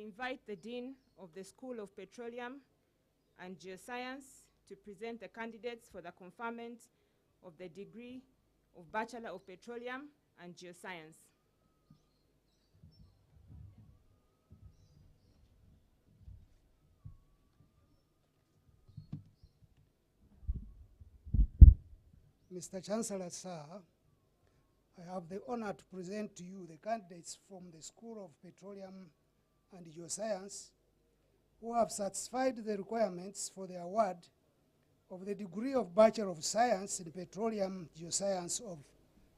invite the Dean of the School of Petroleum and Geoscience to present the candidates for the conferment of the degree of Bachelor of Petroleum and Geoscience. Mr. Chancellor, sir, I have the honor to present to you the candidates from the School of Petroleum and Geoscience who have satisfied the requirements for the award of the degree of Bachelor of Science in Petroleum Geoscience of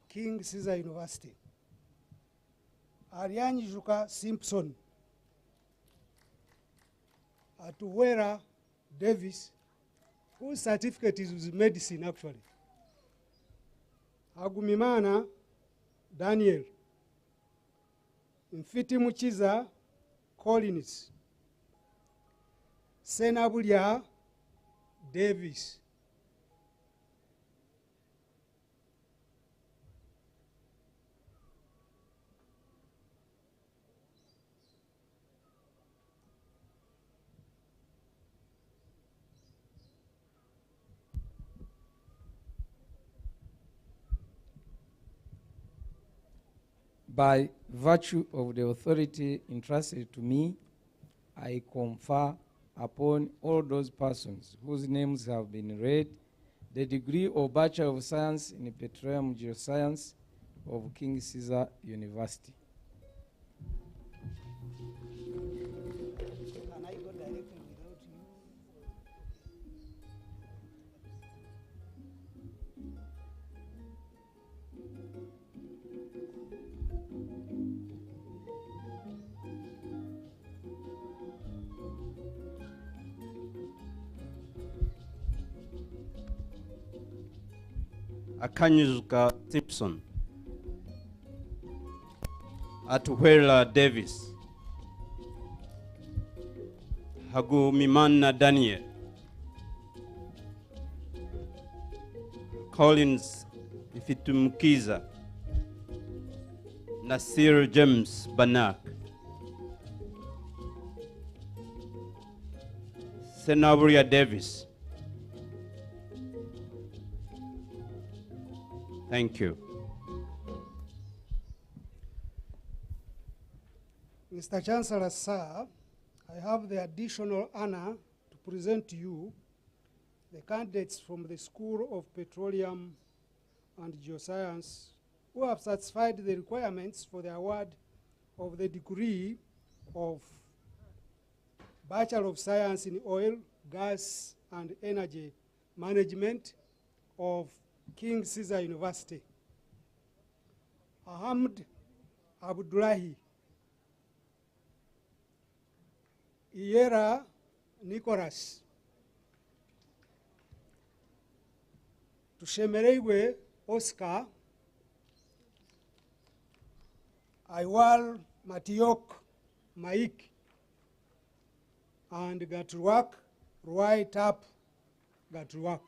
King Ceasor University. Ariane Juka Simpson, Atuwera Davis, whose certificate is with medicine actually. Agumimana Daniel, Mfiti Muchiza Collins, Senabulia Davis, by virtue of the authority entrusted to me, I confer upon all those persons whose names have been read the degree of Bachelor of Science in Petroleum Geoscience of King Ceasor University. Can I go directly without you? Akanyuzuka Simpson, Atuwera Davis, Hagumimana Daniel, Collins Ifitumukiza, Nasir James Banak, Senaburia Davis. Thank you. Mr. Chancellor, sir, I have the additional honor to present to you the candidates from the School of Petroleum and Geoscience who have satisfied the requirements for the award of the degree of Bachelor of Science in Oil, Gas, and Energy Management of King Ceasor University. Ahmed Abdullahi, Iera Nicholas, Tushemereiwe Oscar, Aiwal Matiok Maik, and Gatruak Ruai Tap Gatruak.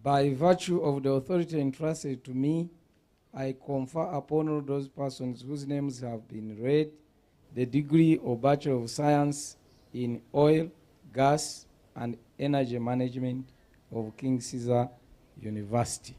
By virtue of the authority entrusted to me, I confer upon all those persons whose names have been read the degree of Bachelor of Science in Oil, Gas, and Energy Management of King Ceasor University.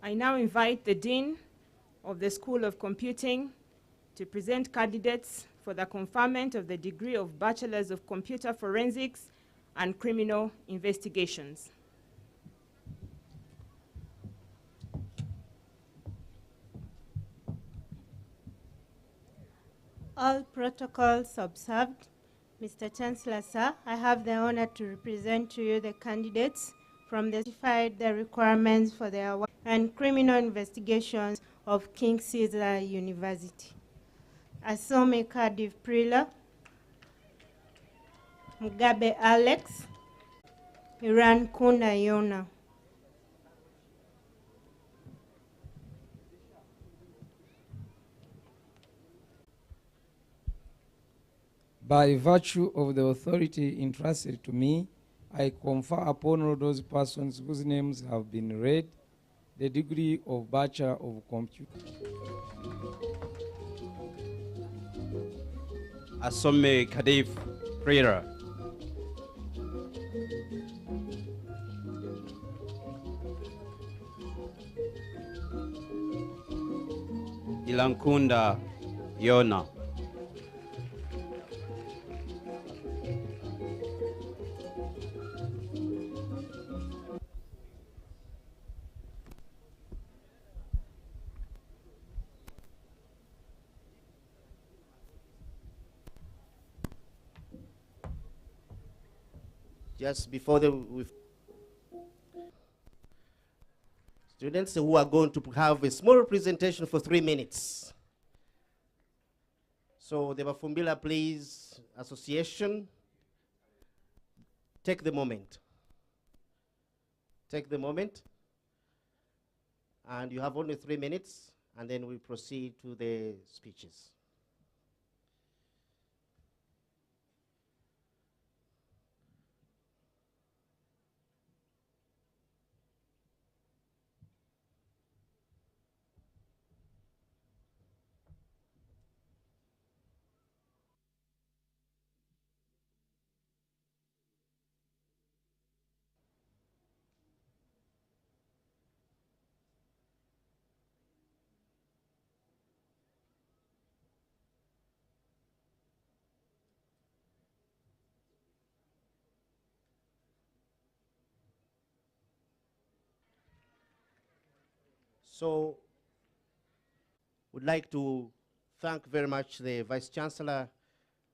I now invite the Dean of the School of Computing to present candidates for the conferment of the degree of Bachelors of Computer Forensics and Criminal Investigations. All protocols observed. Mr. Chancellor, sir, I have the honor to represent to you the candidates from the specified the requirements for their work and criminal investigations of King Caesar University. Asome Cardiff Prila, Mugabe Alex, Iran Kuna Yona. By virtue of the authority entrusted to me, I confer upon all those persons whose names have been read the degree of Bachelor of Computing. Asome Kadif Prera. Ilankunda Yona. Just before students who are going to have a small presentation for 3 minutes. So the Bafumbila Please Association, take the moment. Take the moment. And you have only 3 minutes, and then we proceed to the speeches. So, would like to thank very much the Vice Chancellor,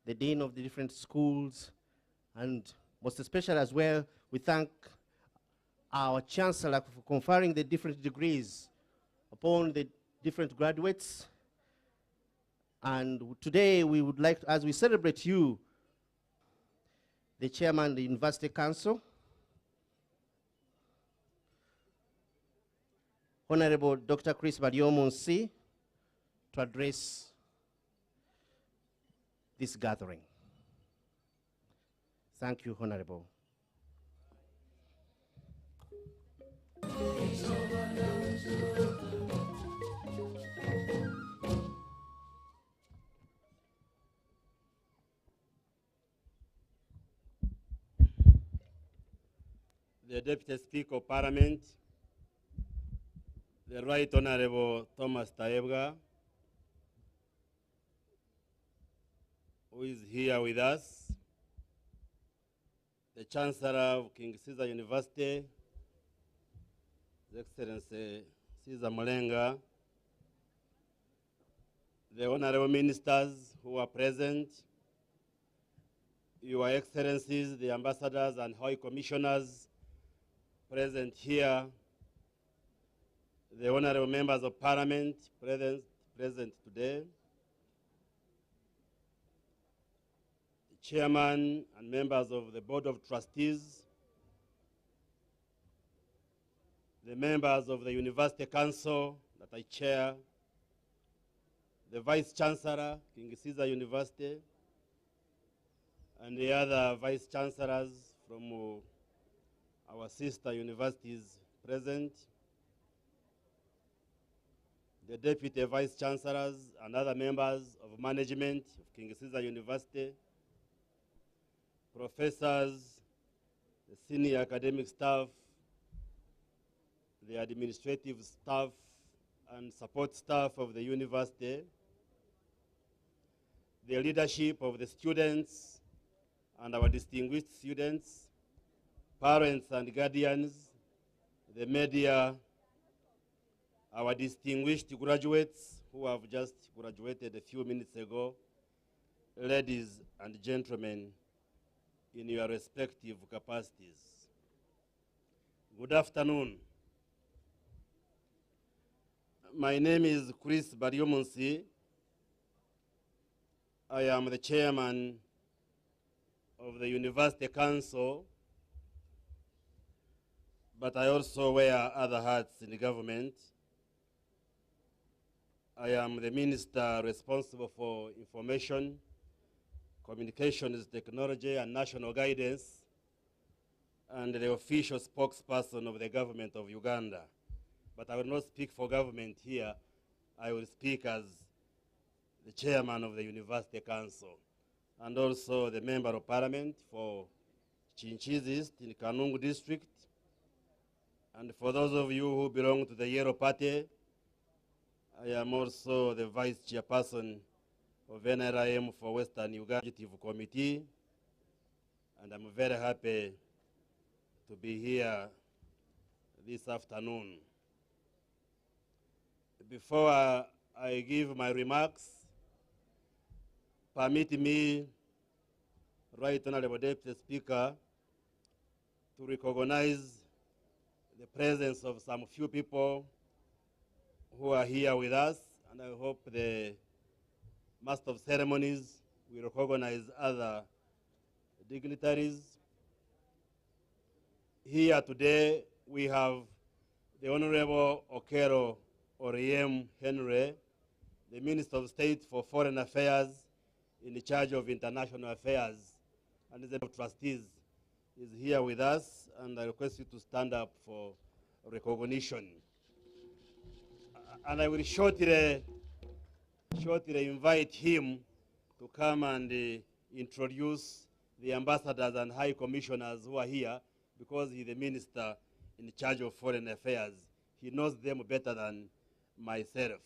the Dean of the different schools, and most especially as well, we thank our Chancellor for conferring the different degrees upon the different graduates. And today we would like, as we celebrate you, the Chairman of the University Council, Honorable Dr. Chris Badiomonsi, to address this gathering. Thank you, Honorable. The Deputy Speaker of Parliament, the Right Honorable Thomas Taebga, who is here with us, the Chancellor of King Caesar University, His Excellency Caesar Molenga, the Honorable Ministers who are present, Your Excellencies, the Ambassadors and High Commissioners present here, the Honorable Members of Parliament present today, the Chairman and members of the Board of Trustees, the members of the University Council that I chair, the Vice Chancellor, King Caesar University, and the other Vice Chancellors from our sister universities present, the Deputy Vice Chancellors and other members of management of King Caesar University, professors, the senior academic staff, the administrative staff and support staff of the university, the leadership of the students and our distinguished students, parents and guardians, the media, our distinguished graduates who have just graduated a few minutes ago, ladies and gentlemen, in your respective capacities. Good afternoon. My name is Chris Bariomunsi. I am the chairman of the University Council, but I also wear other hats in the government. I am the minister responsible for information, communications technology, and national guidance, and the official spokesperson of the government of Uganda. But I will not speak for government here. I will speak as the chairman of the University Council, and also the member of parliament for Chinchiz East in Kanungu district. And for those of you who belong to the Yellow Party, I am also the vice chairperson of NRIM for Western Uganda Executive Committee, and I'm very happy to be here this afternoon. Before I give my remarks, permit me, Right Honorable Deputy Speaker, to recognize the presence of some few people who are here with us, and I hope the Master of Ceremonies will recognize other dignitaries. Here today we have the Honorable Okero Oriem Henry, the Minister of State for Foreign Affairs in charge of international affairs, and the Board of Trustees is here with us, and I request you to stand up for recognition. And I will shortly invite him to come and introduce the ambassadors and high commissioners who are here, because he's the minister in charge of foreign affairs. He knows them better than myself.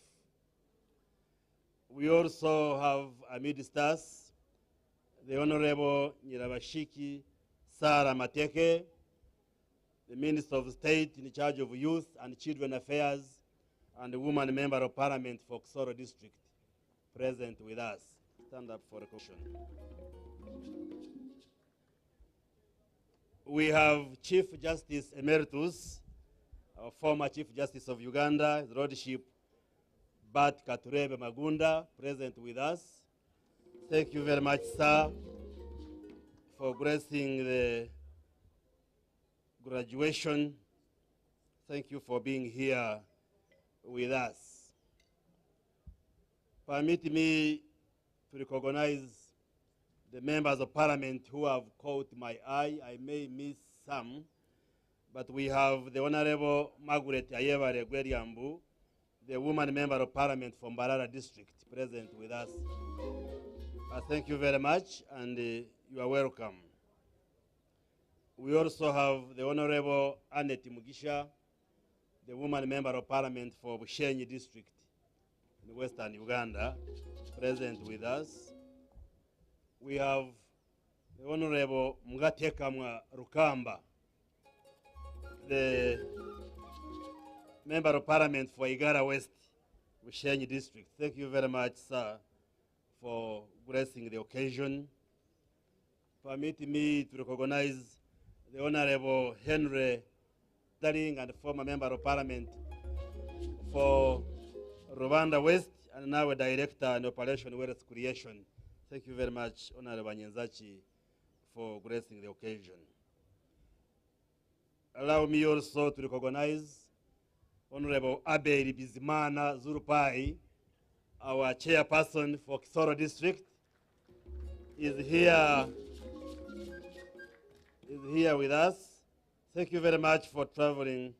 We also have amidst us the Honorable Nyirabashiki Sarah Mateke, the Minister of State in charge of Youth and Children Affairs, and the woman member of parliament for Ceasor district, present with us. Stand up for a question. We have Chief Justice Emeritus, our former Chief Justice of Uganda, His Lordship Bat Katurebe Magunda, present with us. Thank you very much, sir, for gracing the graduation. Thank you for being here with us. Permit me to recognize the members of parliament who have caught my eye. I may miss some, but we have the Honorable Margaret Ayebare Gweriambu, the woman member of parliament from Mbarara district, present with us. Thank you very much, and you are welcome. We also have the Honorable Annette Mugisha, the woman member of parliament for Bushenyi district in Western Uganda, present with us. We have the Honorable Mgatekamwa Rukamba, the member of parliament for Igara West, Bushenyi district. Thank you very much, sir, for gracing the occasion. Permit me to recognize the Honorable Henry Darling, and former member of parliament for Rwanda West, and now a director in Operation Wealth Creation. Thank you very much, Honorable Nyenzachi, for gracing the occasion. Allow me also to recognize Honorable Abel Bizimana Zurupai, our chairperson for Ceasor district, is here with us. Thank you very much for traveling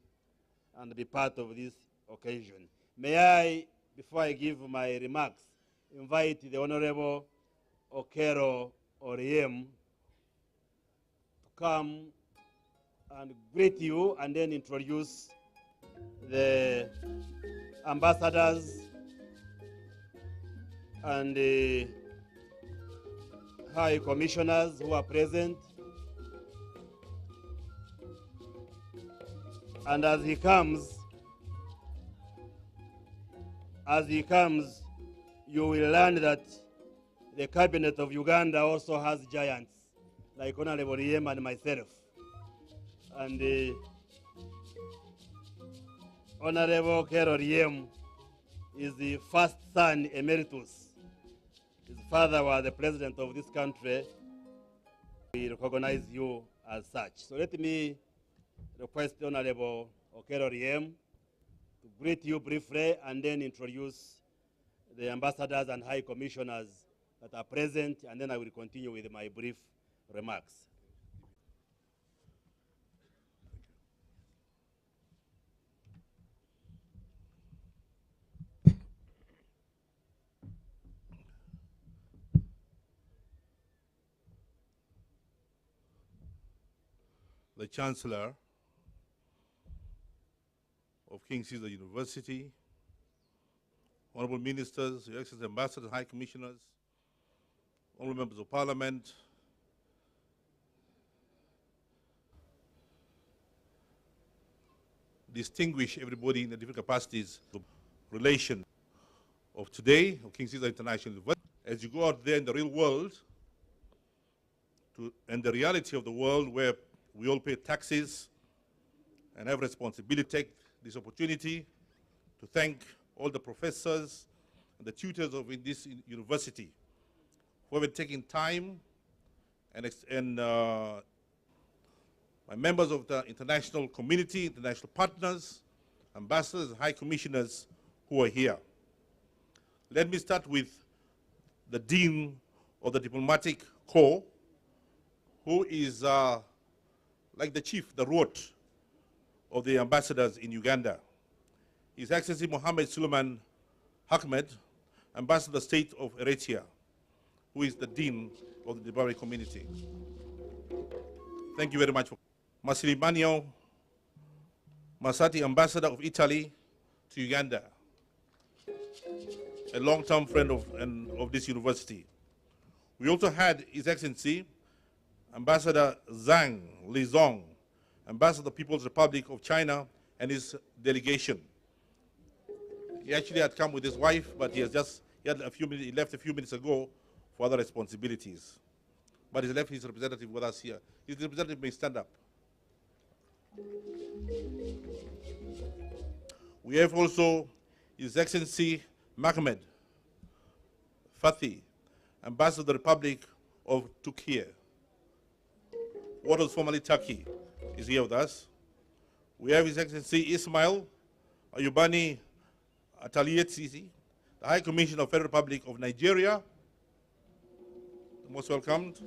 and be part of this occasion. May I, before I give my remarks, invite the Honorable Okero Oriem to come and greet you and then introduce the ambassadors and the high commissioners who are present. And as he comes, you will learn that the cabinet of Uganda also has giants, like Honorable Riem and myself. And Honorable Kero Riem is the first son emeritus. His father was the president of this country. We recognize you as such. So let me request Honorable Okero Riem to greet you briefly and then introduce the ambassadors and high commissioners that are present, and then I will continue with my brief remarks. The Chancellor of King Caesar University, Honorable Ministers, Your Excellency Ambassadors, High Commissioners, Honorable Members of Parliament, distinguish everybody in the different capacities, the relation of today of King Caesar International University. As you go out there in the real world, and the reality of the world where we all pay taxes and have responsibility, take this opportunity to thank all the professors and the tutors of this university who have taken time and my members of the international community, international partners, ambassadors, and high commissioners who are here. Let me start with the Dean of the Diplomatic Corps, who is like the chief, the root of the ambassadors in Uganda. His Excellency Mohammed Suleiman Ahmed, Ambassador State of Eritrea, who is the Dean of the diplomatic community. Thank you very much. Massimiliano Masati, Ambassador of Italy to Uganda, a long-term friend of this university. We also had His Excellency Ambassador Zhang Lizong, Ambassador of the People's Republic of China, and his delegation. He actually had come with his wife, but he left a few minutes ago for other responsibilities. But he's left his representative with us here. His representative may stand up. We have also His Excellency Mohammed Fathi, Ambassador of the Republic of Turkey, what was formerly Turkey, is here with us. We have His Excellency Ismail Ayubani Ataliyetsisi, the High Commissioner of the Federal Republic of Nigeria, most welcomed.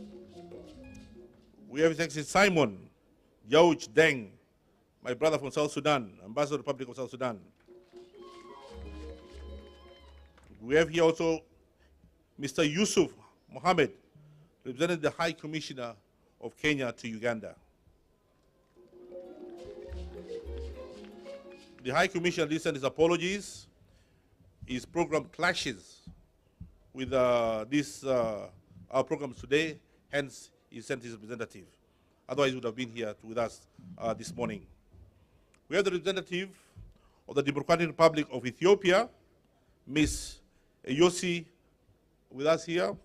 We have His Excellency Simon Yauch Deng, my brother from South Sudan, Ambassador of the Republic of South Sudan. We have here also Mr. Yusuf Mohammed, representing the High Commissioner of Kenya to Uganda. The High Commissioner sent his apologies. His program clashes with our programs today, hence he sent his representative. Otherwise he would have been here with us this morning. We have the representative of the Democratic Republic of Ethiopia, Ms. Yosi, with us here.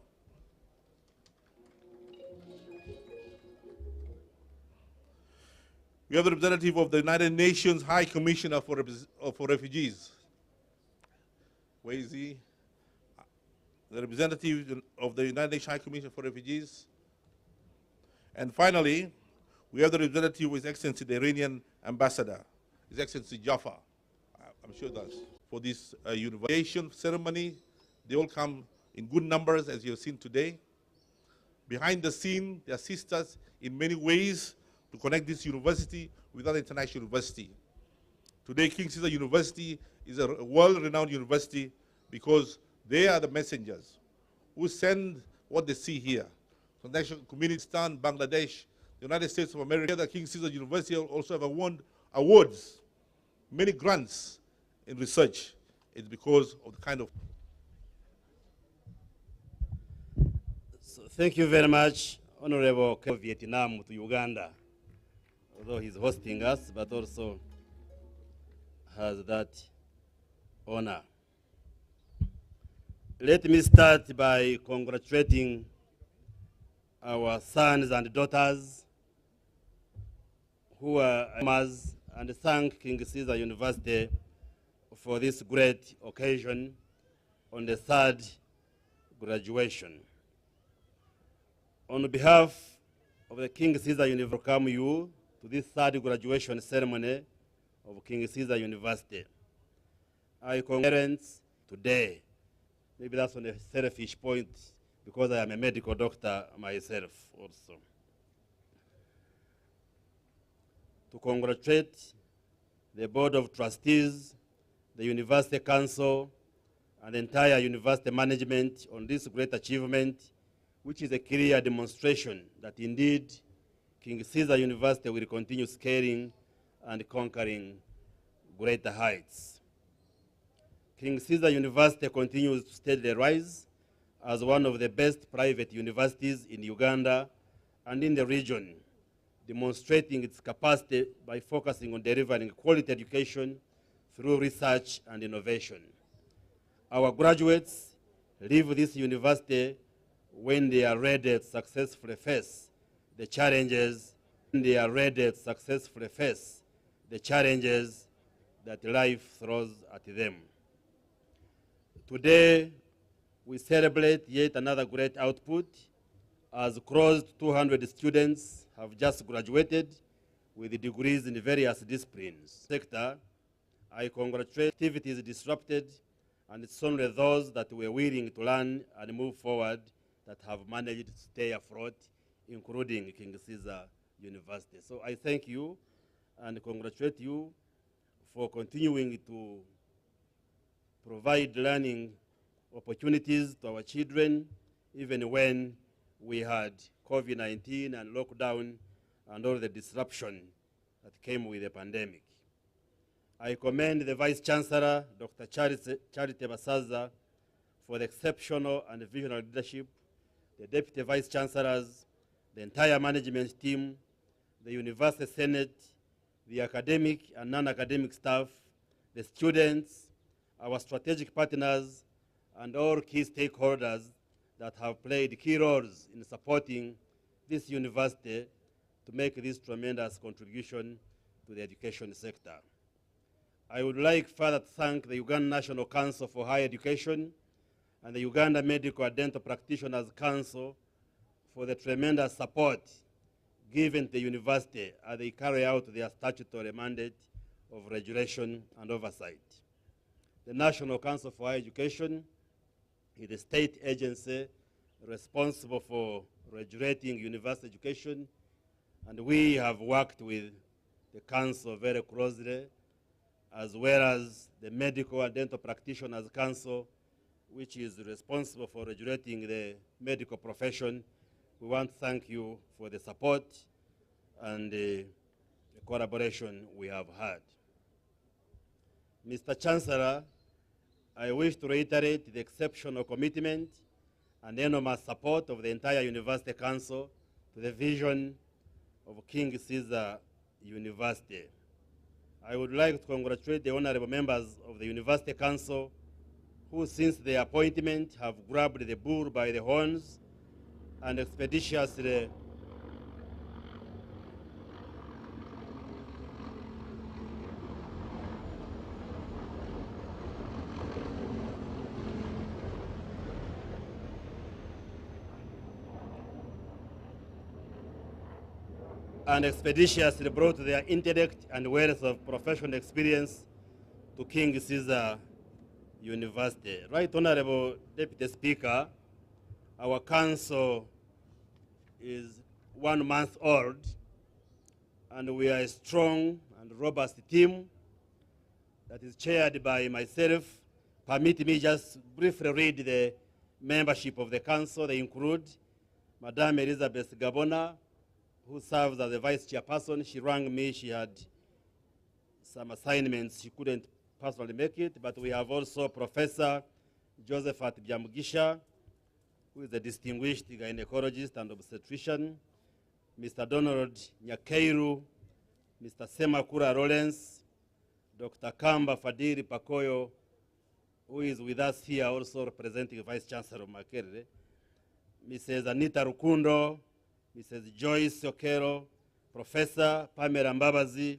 We have the representative of the United Nations High Commissioner for Refugees. Where is he? The representative of the United Nations High Commissioner for Refugees. And finally, we have the representative of His Excellency, the Iranian Ambassador, His Excellency Jafar. I'm sure that's for this university ceremony. They all come in good numbers, as you have seen today. Behind the scene, they assist us in many ways to connect this university with other international university. Today, King Caesar University is a world-renowned university because they are the messengers who send what they see here. So national community, Bangladesh, the United States of America, the King Caesar University also have won awards many grants in research is because of the kind of. So thank you very much, Honorable Vietnam to Uganda, although he's hosting us, but also has that honor. Let me start by congratulating our sons and daughters who are alums, and thank King Ceasor University for this great occasion on the third graduation. On behalf of the King Ceasor University, I welcome you to this third graduation ceremony of King Ceasor University. I congratulate today. Maybe that's on a selfish point because I am a medical doctor myself also. To congratulate the Board of Trustees, the University Council, and the entire university management on this great achievement, which is a clear demonstration that indeed King Ceasor University will continue scaling and conquering greater heights. King Ceasor University continues to steadily rise as one of the best private universities in Uganda and in the region, demonstrating its capacity by focusing on delivering quality education through research and innovation. Our graduates leave this university when they are ready to successfully face the challenges, that life throws at them. Today, we celebrate yet another great output as close to 200 students have just graduated with degrees in various disciplines. Sector, I congratulate activities disrupted, and it's only those that were willing to learn and move forward that have managed to stay afloat, including King Ceasor University. So I thank you and congratulate you for continuing to provide learning opportunities to our children, even when we had COVID-19 and lockdown and all the disruption that came with the pandemic. I commend the Vice Chancellor, Dr. Charity Basaza, for the exceptional and visionary leadership, the Deputy Vice Chancellors, the entire management team, the University Senate, the academic and non-academic staff, the students, our strategic partners, and all key stakeholders that have played key roles in supporting this university to make this tremendous contribution to the education sector. I would like further to thank the Uganda National Council for Higher Education and the Uganda Medical and Dental Practitioners Council for the tremendous support given to the university as they carry out their statutory mandate of regulation and oversight. The National Council for Higher Education is the state agency responsible for regulating university education, and we have worked with the council very closely, as well as the Medical and Dental Practitioners Council, which is responsible for regulating the medical profession. We want to thank you for the support and the collaboration we have had. Mr. Chancellor, I wish to reiterate the exceptional commitment and enormous support of the entire University Council to the vision of King Ceasor University. I would like to congratulate the honorable members of the University Council who, since their appointment, have grabbed the bull by the horns and expeditiously brought their intellect and wealth of professional experience to King Ceasor University. Right Honorable Deputy Speaker, our council is 1 month old, and we are a strong and robust team that is chaired by myself. Permit me just briefly read the membership of the council. They include Madame Elizabeth Gabona, who serves as the vice chairperson. She rang me, she had some assignments. She couldn't personally make it, but we have also Professor Josephat Byamugisha, who is a distinguished gynecologist and obstetrician, Mr. Donald Nyakeiru, Mr. Semakura Lawrence, Dr. Kamba Fadiri Pakoyo, who is with us here also representing Vice Chancellor Makerere, Mrs. Anita Rukundo, Mrs. Joyce Okero, Professor Pamela Mbabazi,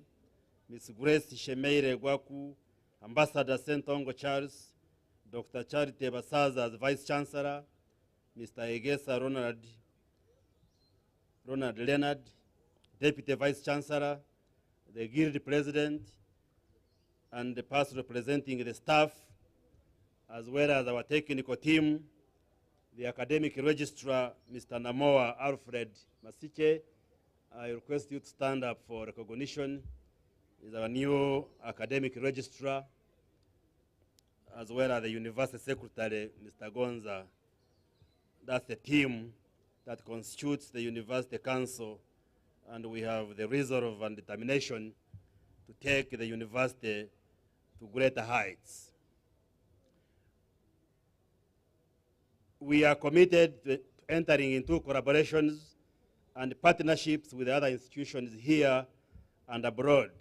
Ms. Grace Shemeire Gwaku, Ambassador Sentongo Charles, Dr. Charity Basaza as Vice Chancellor, Mr. Egesa Ronald Leonard, Deputy Vice Chancellor, the Guild President, and the person representing the staff, as well as our technical team, the academic registrar, Mr. Namoa Alfred Masiche. I request you to stand up for recognition. Is our new academic registrar, as well as the university secretary, Mr. Gonza. That's the team that constitutes the university council, and we have the resolve and determination to take the university to greater heights. We are committed to entering into collaborations and partnerships with other institutions here and abroad.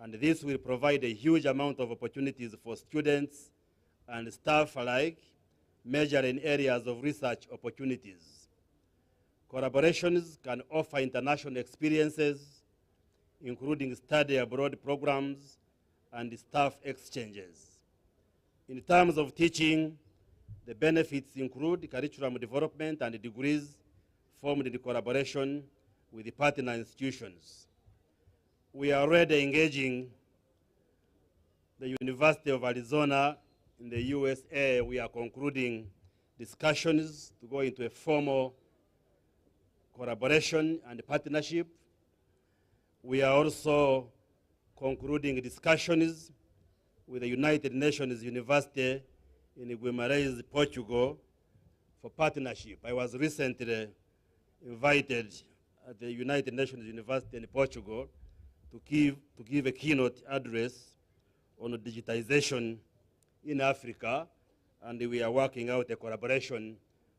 And this will provide a huge amount of opportunities for students and staff alike, major in areas of research opportunities. Collaborations can offer international experiences, including study abroad programs and staff exchanges. In terms of teaching, the benefits include curriculum development and degrees formed in collaboration with the partner institutions. We are already engaging the University of Arizona in the USA. We are concluding discussions to go into a formal collaboration and partnership. We are also concluding discussions with the United Nations University in Guimarães, Portugal, for partnership. I was recently invited at the United Nations University in Portugal to give a keynote address on digitization in Africa, and we are working out a collaboration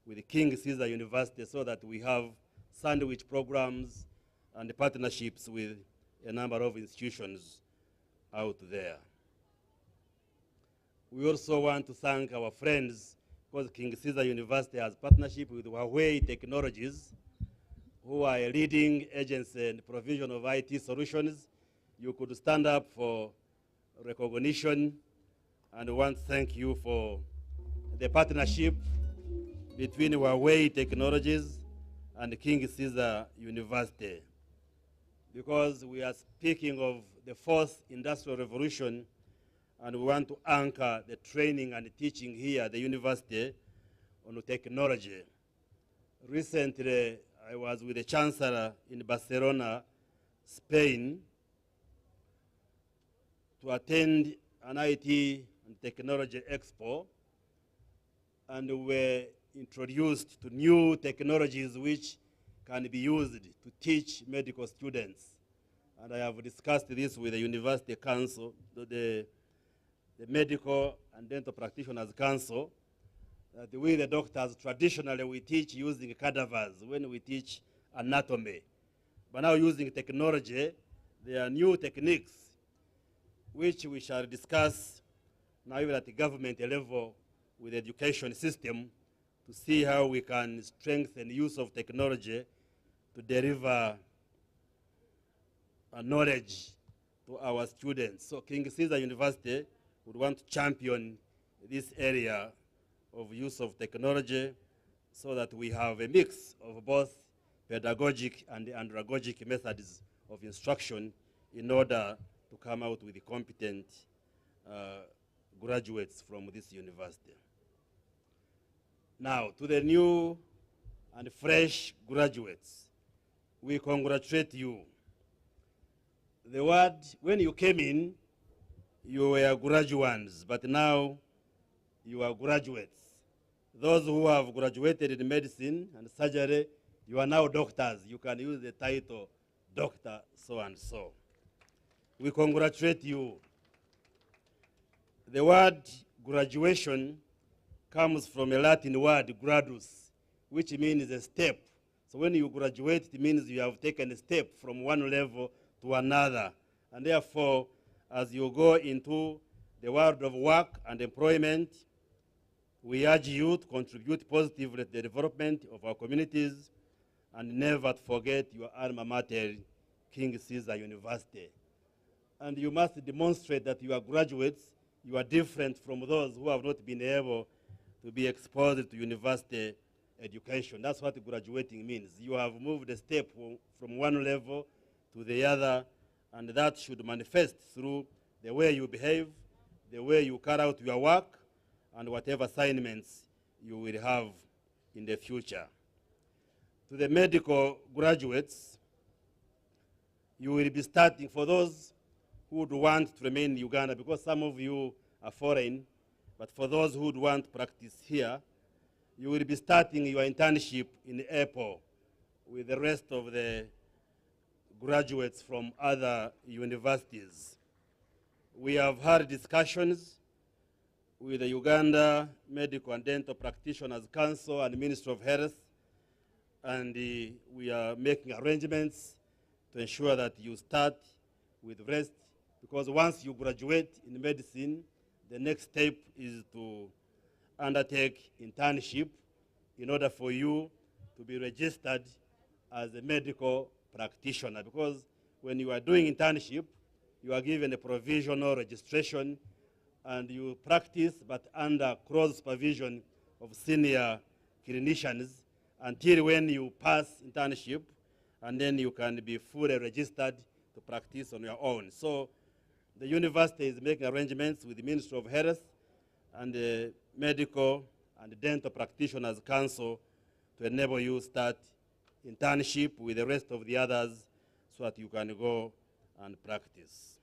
with King Caesar University so that we have sandwich programs and partnerships with a number of institutions out there. We also want to thank our friends, because King Caesar University has partnership with Huawei Technologies, who are a leading agency in provision of IT solutions. You could stand up for recognition, and we want to thank you for the partnership between Huawei Technologies and King Caesar University. Because we are speaking of the fourth industrial revolution, and we want to anchor the training and teaching here at the university on technology. Recently, I was with the Chancellor in Barcelona, Spain, to attend an IT and technology expo, and we were introduced to new technologies which can be used to teach medical students. And I have discussed this with the University Council, the Medical and Dental Practitioners Council, that we, the doctors, traditionally we teach using cadavers when we teach anatomy. But now using technology, there are new techniques which we shall discuss now even at the government level with the education system to see how we can strengthen the use of technology to deliver knowledge to our students. So King Caesar University would want to champion this area of use of technology so that we have a mix of both pedagogic and andragogic methods of instruction in order to come out with competent graduates from this university. Now, to the new and fresh graduates, we congratulate you. The word, when you came in, you were graduates, but now you are graduates. Those who have graduated in medicine and surgery, you are now doctors. You can use the title Dr. So-and-so. we congratulate you. The word graduation comes from a Latin word, gradus, which means a step. So when you graduate, it means you have taken a step from one level to another. And therefore, as you go into the world of work and employment, we urge you to contribute positively to the development of our communities and never to forget your alma mater, King Ceasor University. And you must demonstrate that you are graduates, you are different from those who have not been able to be exposed to university education. That's what graduating means. You have moved a step from one level to the other, and that should manifest through the way you behave, the way you carry out your work, and whatever assignments you will have in the future. To the medical graduates, you will be starting, for those who would want to remain in Uganda, because some of you are foreign, but for those who would want to practice here, you will be starting your internship in April with the rest of the graduates from other universities. We have had discussions with the Uganda Medical and Dental Practitioners Council and Ministry of Health, and we are making arrangements to ensure that you start with rest, because once you graduate in medicine, the next step is to undertake internship in order for you to be registered as a medical practitioner, because when you are doing internship, you are given a provisional registration and you practice, but under close supervision of senior clinicians until when you pass internship, and then you can be fully registered to practice on your own. So the university is making arrangements with the Ministry of Health and the Medical and Dental Practitioners Council to enable you to start internship with the rest of the others so that you can go and practice.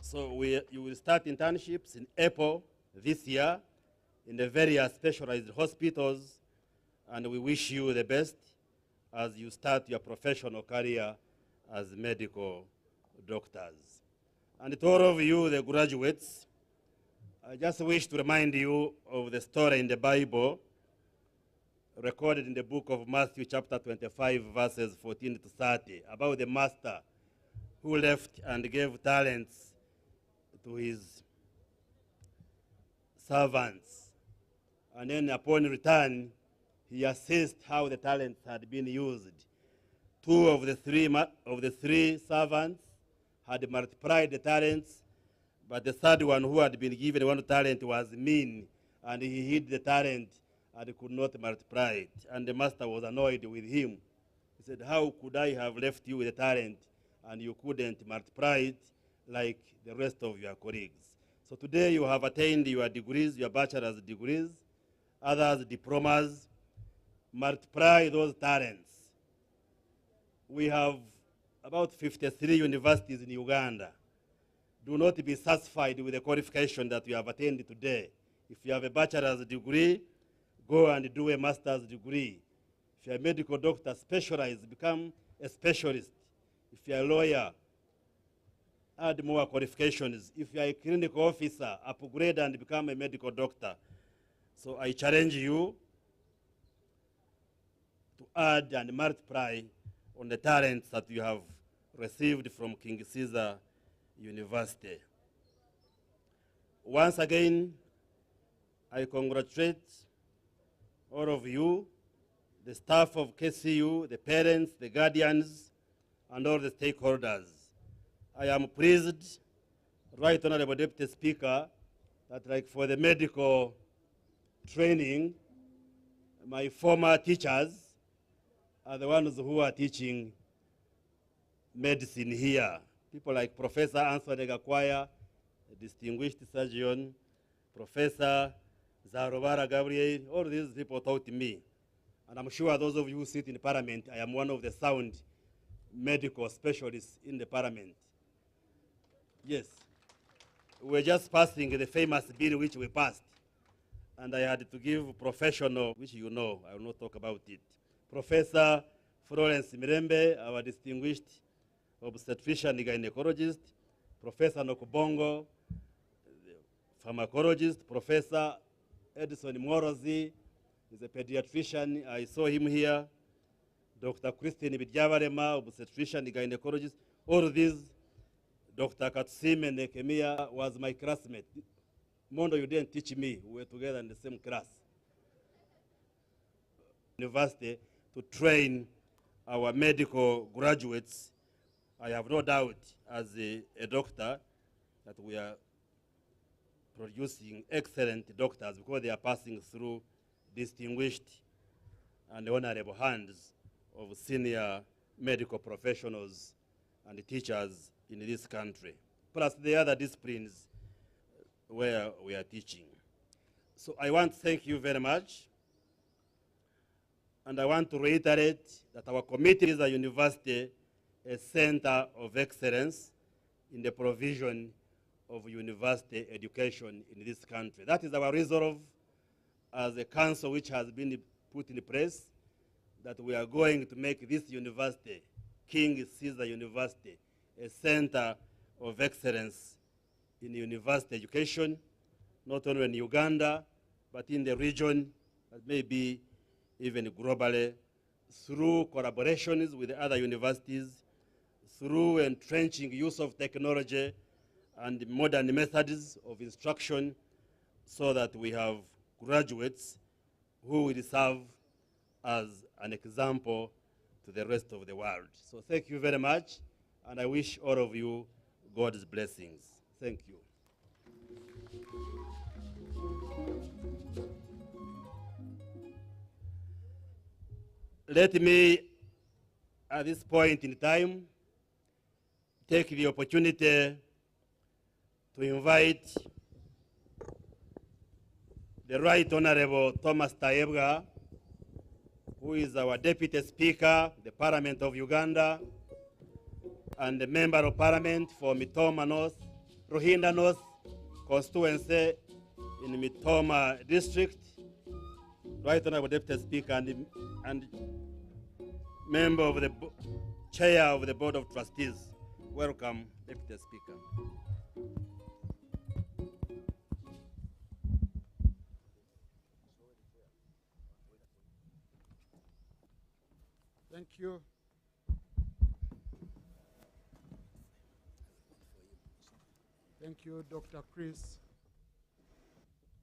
So you will start internships in April this year in the various specialized hospitals, and we wish you the best as you start your professional career as medical doctors. And to all of you, the graduates, I just wish to remind you of the story in the Bible recorded in the book of Matthew chapter 25, verses 14 to 30, about the master who left and gave talents to his servants. And then upon return, he assessed how the talents had been used. Two of the three servants had multiplied the talents, but the third one, who had been given one talent, was mean, and he hid the talent and could not multiply it. And the master was annoyed with him. He said, "How could I have left you with a talent and you couldn't multiply it like the rest of your colleagues?" So today you have attained your degrees, your bachelor's degrees, others diplomas. Multiply those talents. We have about 53 universities in Uganda. Do not be satisfied with the qualification that you have attained today. If you have a bachelor's degree, go and do a master's degree. If you're a medical doctor, specialize, become a specialist. If you're a lawyer, add more qualifications. If you're a clinical officer, upgrade and become a medical doctor. So I challenge you to add and multiply on the talents that you have received from King Ceasor University. Once again, I congratulate all of you, the staff of KCU, the parents, the guardians, and all the stakeholders. I am pleased, Right Honorable Deputy Speaker, that like for the medical training, my former teachers are the ones who are teaching medicine here. People like Professor Anthony Gakwaya, a distinguished surgeon, Professor Zarobara Gabriel, all these people taught me. And I'm sure those of you who sit in Parliament, I am one of the sound medical specialists in the Parliament. Yes. We're just passing the famous bill which we passed. And I had to give professional, which you know, I will not talk about it, Professor Florence Mirembe, our distinguished obstetrician gynecologist, Professor Nokubongo, pharmacologist, Professor Edison Mworozi is a pediatrician. I saw him here. Dr. Christine Bidjavarema, obstetrician gynecologist. All of these, Dr. Katsime Nekemia was my classmate. Mondo, you didn't teach me. We were together in the same class. University to train our medical graduates. I have no doubt, as a doctor, that we are producing excellent doctors because they are passing through distinguished and honorable hands of senior medical professionals and teachers in this country, plus the other disciplines where we are teaching. So I want to thank you very much. And I want to reiterate that our committee is a university, a center of excellence in the provision of university education in this country. That is our resolve as a council which has been put in place, that we are going to make this university, King Caesar University, a center of excellence in university education, not only in Uganda, but in the region, but maybe even globally, through collaborations with other universities, through entrenching use of technology and modern methods of instruction, so that we have graduates who will serve as an example to the rest of the world. So thank you very much, and I wish all of you God's blessings. Thank you. Let me, at this point in time, take the opportunity to invite the Right Honorable Thomas Tayebwa, who is our Deputy Speaker, the Parliament of Uganda, and the Member of Parliament for Mitoma North, Ruhinda North constituency in Mitoma District. Right Honorable Deputy Speaker and member of the chair of the Board of Trustees. Welcome, Deputy Speaker. Thank you. Thank you, Dr. Chris,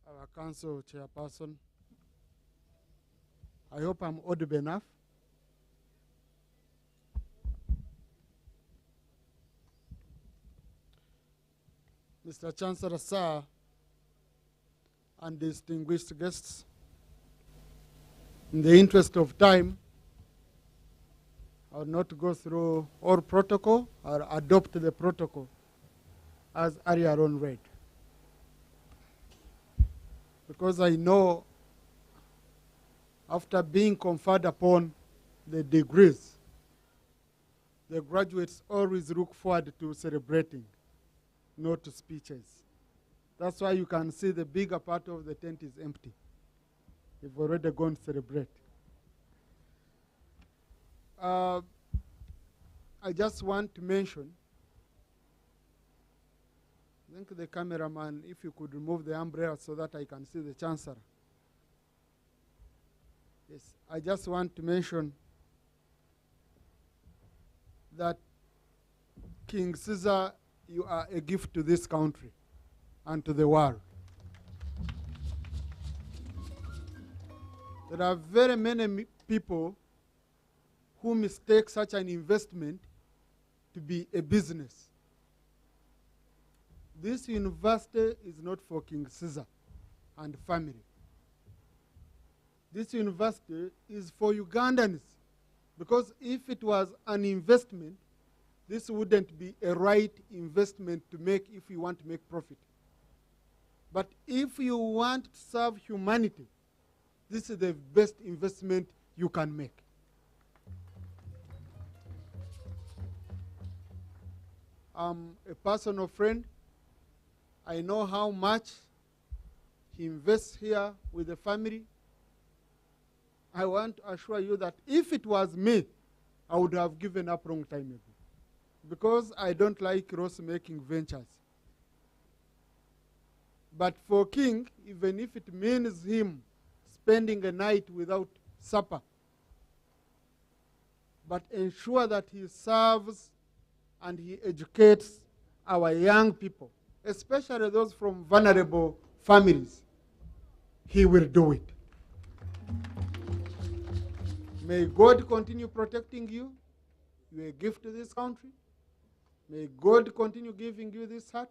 our council chairperson. I hope I'm audible enough. Mr. Chancellor, sir, and distinguished guests, in the interest of time, I will not go through all protocol or adopt the protocol as Ariaron read. Because I know after being conferred upon the degrees, the graduates always look forward to celebrating, not to speeches. That's why you can see the bigger part of the tent is empty. We've already gone to celebrate. I just want to mention, I think the cameraman, if you could remove the umbrella so that I can see the Chancellor. Yes, I just want to mention that King Caesar, you are a gift to this country and to the world. There are very many people who mistake such an investment to be a business. This university is not for King Caesar and family. This university is for Ugandans, because if it was an investment, this wouldn't be a right investment to make if you want to make profit. But if you want to serve humanity, this is the best investment you can make. I'm a personal friend. I know how much he invests here with the family. I want to assure you that if it was me I would have given up long time ago. Because I don't like loss-making ventures. But for King, even if it means him spending a night without supper, but ensure that he serves and he educates our young people, especially those from vulnerable families, he will do it. May God continue protecting you. You're a gift to this country. May God continue giving you this heart.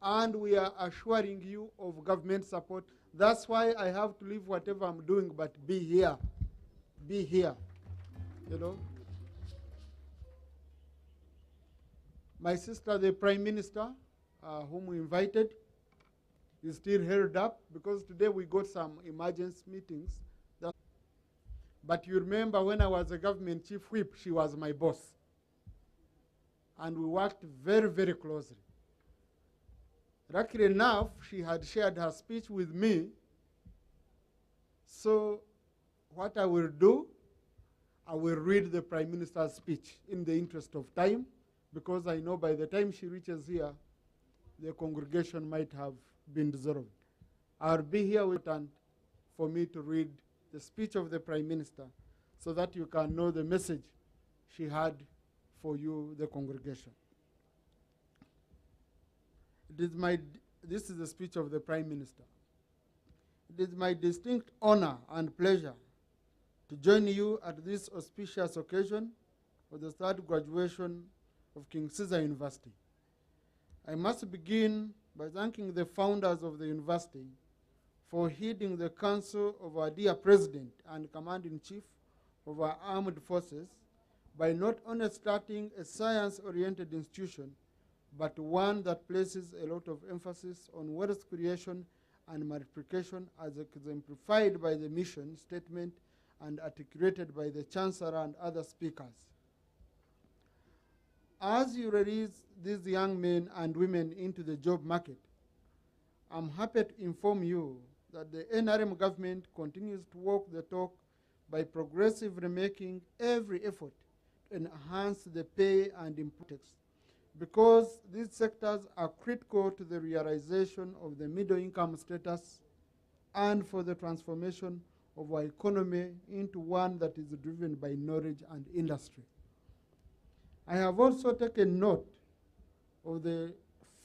And we are assuring you of government support. That's why I have to leave whatever I'm doing, but be here. Be here. You know? My sister, the Prime Minister, whom we invited, is still held up because today we got some emergency meetings. But you remember when I was a government chief whip, she was my boss. And we worked very, very closely. Luckily enough, she had shared her speech with me. So what I will do, I will read the Prime Minister's speech in the interest of time, because I know by the time she reaches here, the congregation might have been dissolved. I'll be here with and for me to read the speech of the Prime Minister so that you can know the message she had for you, the congregation. This is the speech of the Prime Minister. It is my distinct honor and pleasure to join you at this auspicious occasion for the third graduation of King Ceasor University. I must begin by thanking the founders of the university for heeding the counsel of our dear President and Commander-in-Chief of our armed forces by not only starting a science-oriented institution, but one that places a lot of emphasis on wealth creation and multiplication as exemplified by the mission statement and articulated by the Chancellor and other speakers. As you release these young men and women into the job market, I'm happy to inform you that the NRM government continues to walk the talk by progressively making every effort to enhance the pay and importance, because these sectors are critical to the realization of the middle income status and for the transformation of our economy into one that is driven by knowledge and industry. I have also taken note of the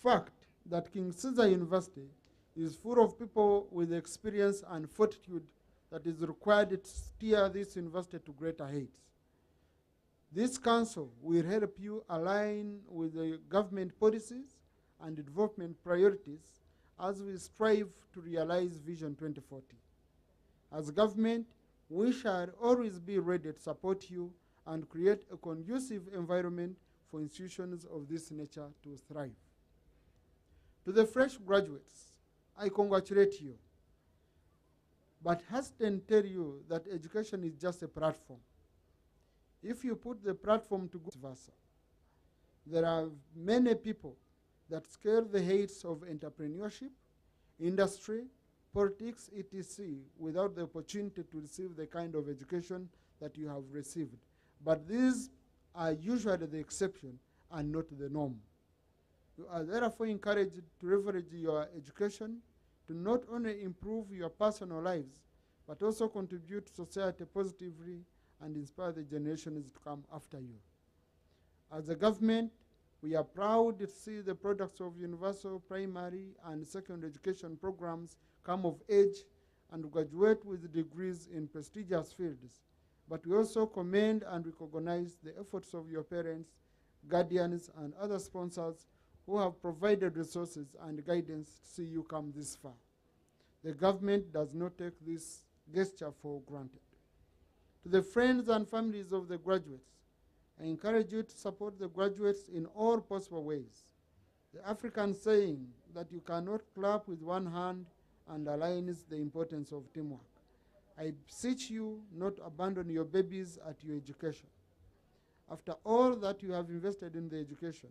fact that King Ceasor University is full of people with experience and fortitude that is required to steer this university to greater heights. This council will help you align with the government policies and development priorities as we strive to realize Vision 2040. As government, we shall always be ready to support you and create a conducive environment for institutions of this nature to thrive. To the fresh graduates, I congratulate you, but hasten tell you that education is just a platform. If you put the platform to good versa, there are many people that scale the heights of entrepreneurship, industry, politics, etc., without the opportunity to receive the kind of education that you have received. But these are usually the exception and not the norm. You are therefore encouraged to leverage your education to not only improve your personal lives, but also contribute to society positively and inspire the generations to come after you. As a government, we are proud to see the products of universal primary and secondary education programs come of age and graduate with degrees in prestigious fields. But we also commend and recognize the efforts of your parents, guardians, and other sponsors who have provided resources and guidance to see you come this far. The government does not take this gesture for granted. To the friends and families of the graduates, I encourage you to support the graduates in all possible ways. The African saying that you cannot clap with one hand underlines the importance of teamwork. I beseech you not to abandon your babies at your education. After all that you have invested in the education,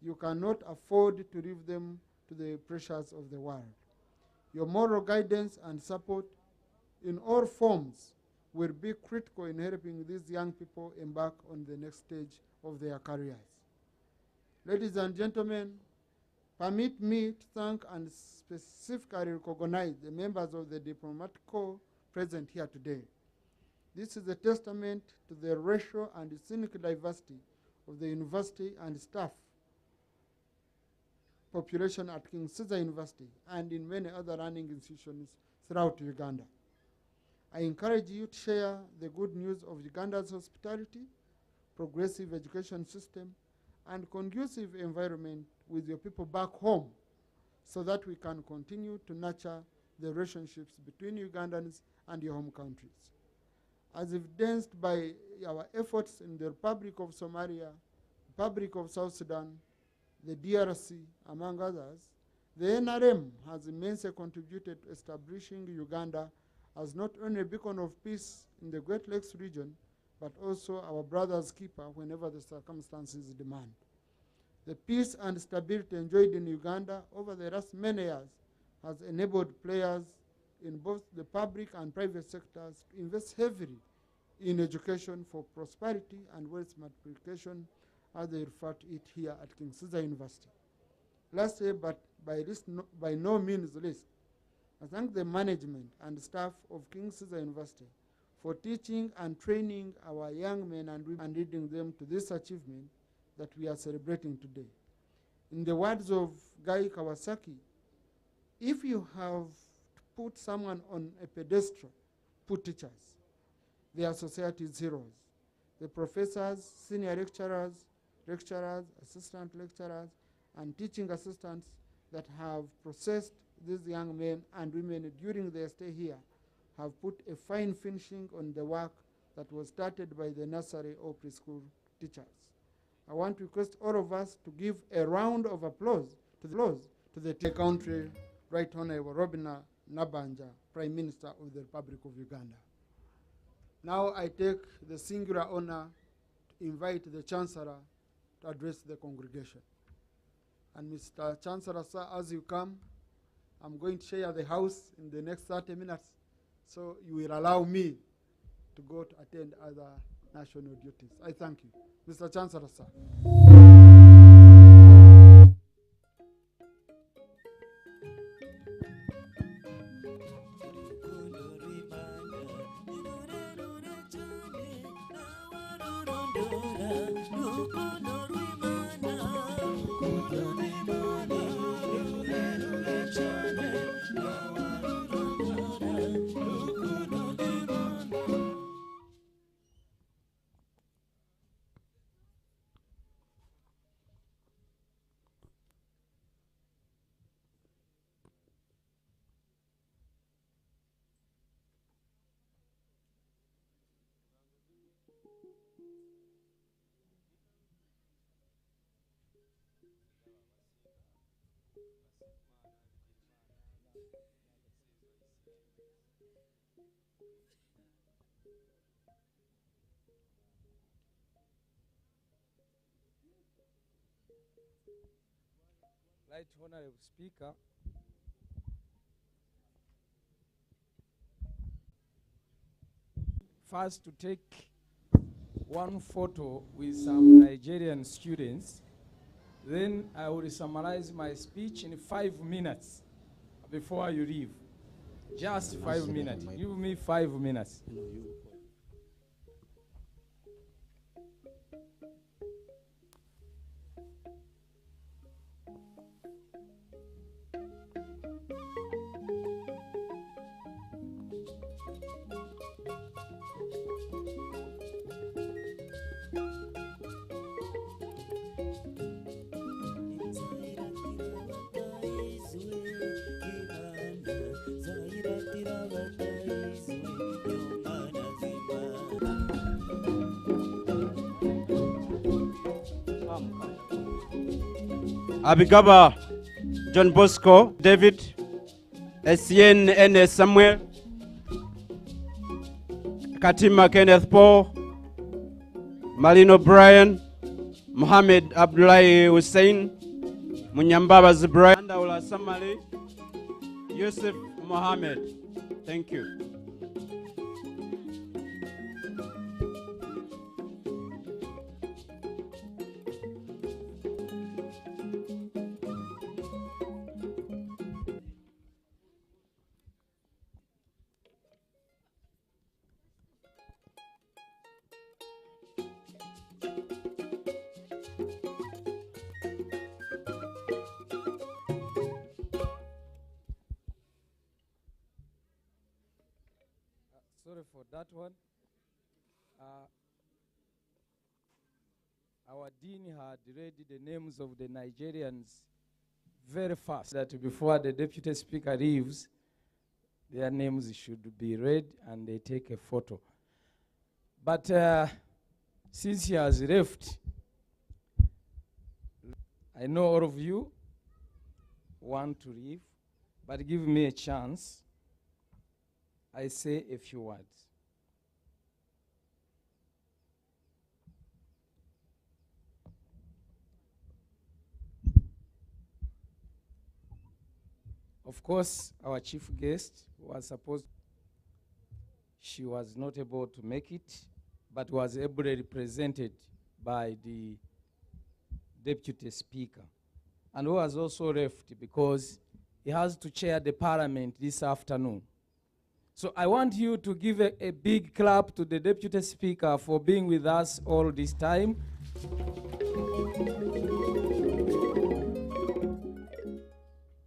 you cannot afford to leave them to the pressures of the world. Your moral guidance and support in all forms will be critical in helping these young people embark on the next stage of their careers. Ladies and gentlemen, permit me to thank and specifically recognize the members of the diplomatic corps present here today. This is a testament to the racial and ethnic diversity of the university and staff population at King Caesar University and in many other learning institutions throughout Uganda. I encourage you to share the good news of Uganda's hospitality, progressive education system, and conducive environment with your people back home so that we can continue to nurture the relationships between Ugandans and your home countries. As evidenced by our efforts in the Republic of Somalia, Republic of South Sudan, the DRC, among others, the NRM has immensely contributed to establishing Uganda as not only a beacon of peace in the Great Lakes region, but also our brother's keeper whenever the circumstances demand. The peace and stability enjoyed in Uganda over the last many years has enabled players in both the public and private sectors to invest heavily in education for prosperity and wealth multiplication, as they refer to it here at King Caesar University. Lastly, but by no means least, I thank the management and staff of King Caesar University for teaching and training our young men and women and leading them to this achievement that we are celebrating today. In the words of Guy Kawasaki, if you have to put someone on a pedestal, put teachers. They are society's heroes. The professors, senior lecturers, assistant lecturers, and teaching assistants that have processed these young men and women during their stay here have put a fine finishing on the work that was started by the nursery or preschool teachers. I want to request all of us to give a round of applause to the country, Right Honorable Robina Nabanja, Prime Minister of the Republic of Uganda. Now I take the singular honor to invite the Chancellor to address the congregation. And Mr. Chancellor, sir, as you come, I'm going to share the house in the next 30 minutes, so you will allow me to go to attend other national duties. I thank you. Mr. Chancellor, sir. Right Honorable Speaker, first to take one photo with some Nigerian students, then I will summarize my speech in 5 minutes before you leave. Just 5 minutes. Give me 5 minutes. Abigaba John Bosco, David, Essien N. Samuel, Katima Kenneth Paul, Malino Brian, Mohammed Abdullahi Hussein, Munyambaba Zibrahim, Andaula Samali, Yusuf Mohammed. Thank you. that one. Our dean had read the names of the Nigerians very fast, that before the deputy speaker leaves, their names should be read and they take a photo. But since he has left, I know all of you want to leave, but give me a chance. I say a few words. Of course, our chief guest was supposed, she was not able to make it, but was ably represented by the deputy speaker, and who has also left because he has to chair the parliament this afternoon. So I want you to give a big clap to the deputy speaker for being with us all this time.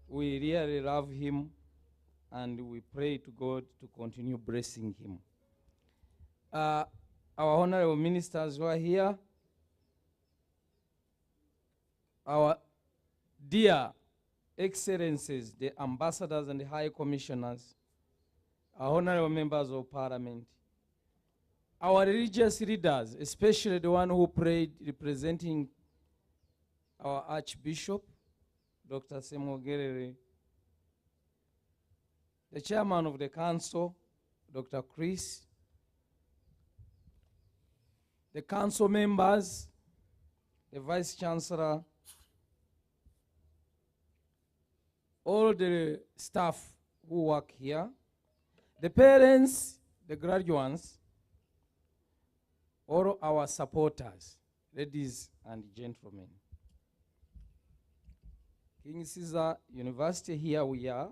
We really love him, and we pray to God to continue blessing him. Our honorable ministers who are here, our dear excellencies, the ambassadors and the high commissioners, our honorable members of parliament, our religious leaders, especially the one who prayed representing our Archbishop, Dr. Semogerere, the chairman of the council, Dr. Chris, the council members, the vice chancellor, all the staff who work here, the parents, the graduates, all our supporters, ladies and gentlemen. King Ceasor University, here we are,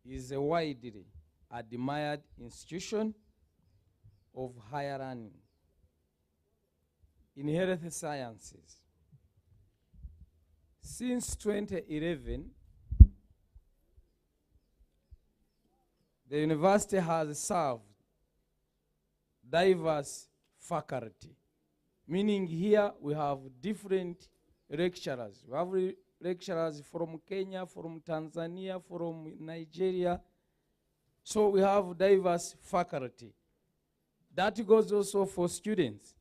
is a widely admired institution of higher learning in health sciences. Since 2011, the university has served diverse faculty, meaning here we have different lecturers. We have lecturers from Kenya, from Tanzania, from Nigeria. So we have diverse faculty. That goes also for students.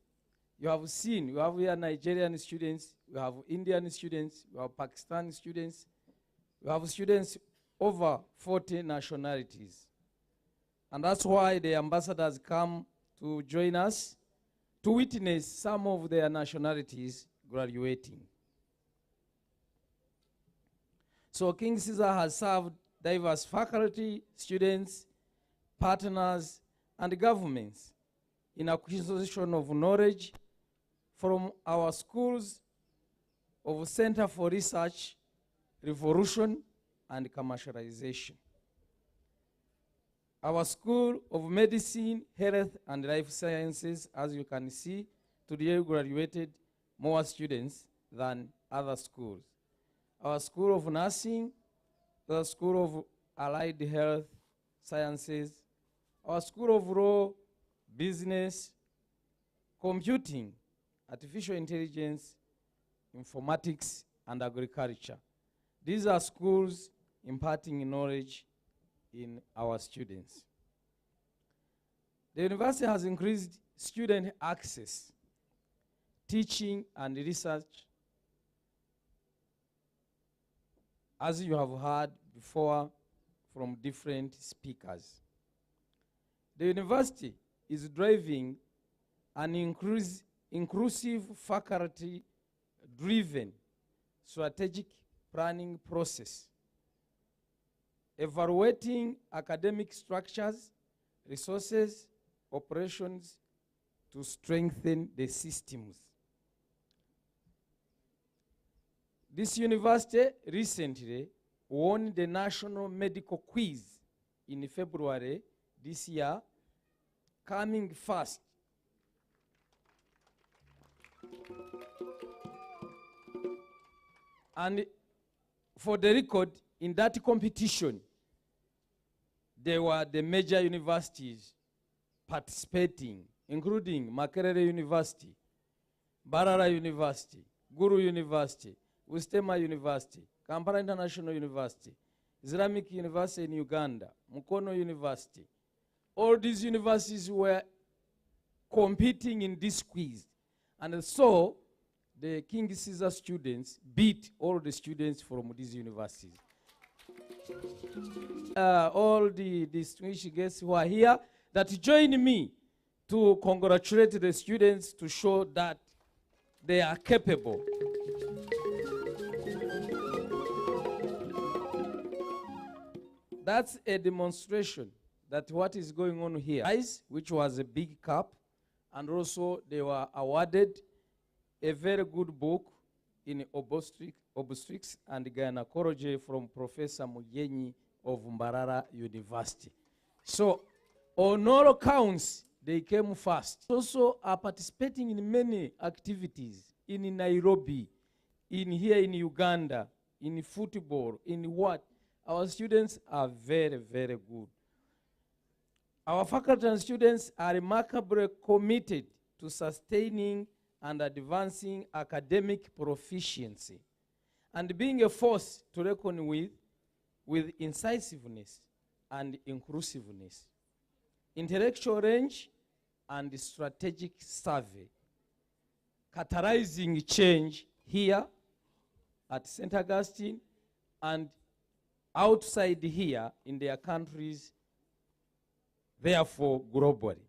You have seen, you have here Nigerian students, we have Indian students, we have Pakistani students, we have students over 40 nationalities. And that's why the ambassadors come to join us to witness some of their nationalities graduating. So King Ceasor has served diverse faculty, students, partners, and governments in acquisition of knowledge from our schools of Center for Research, Revolution, and Commercialization. Our School of Medicine, Health, and Life Sciences, as you can see, today graduated more students than other schools. Our School of Nursing, the School of Allied Health Sciences, our School of Law, Business, Computing, Artificial Intelligence, Informatics, and Agriculture. These are schools imparting knowledge in our students. The university has increased student access, teaching, and research, as you have heard before from different speakers. The university is driving an inclusive faculty-driven strategic planning process, evaluating academic structures, resources, operations to strengthen the systems. This university recently won the National Medical Quiz in February this year, coming first. And for the record, in that competition, there were the major universities participating, including Makerere University, Barara University, Guru University, Ustema University, Kampala International University, Islamic University in Uganda, Mukono University. All these universities were competing in this quiz. And so the King Ceasor students beat all the students from these universities. All the distinguished guests who are here that join me to congratulate the students to show that they are capable. That's a demonstration that what is going on here, which was a big cup, and also they were awarded a very good book in obstetrics and gynecology from Professor Mugenyi of Mbarara University. So on all counts, they came first. Also are participating in many activities in Nairobi, here in Uganda, in football, in what? Our students are very, very good. Our faculty and students are remarkably committed to sustaining and advancing academic proficiency and being a force to reckon with incisiveness and inclusiveness, intellectual range and strategic survey, catalyzing change here at St. Augustine and outside here in their countries, therefore globally.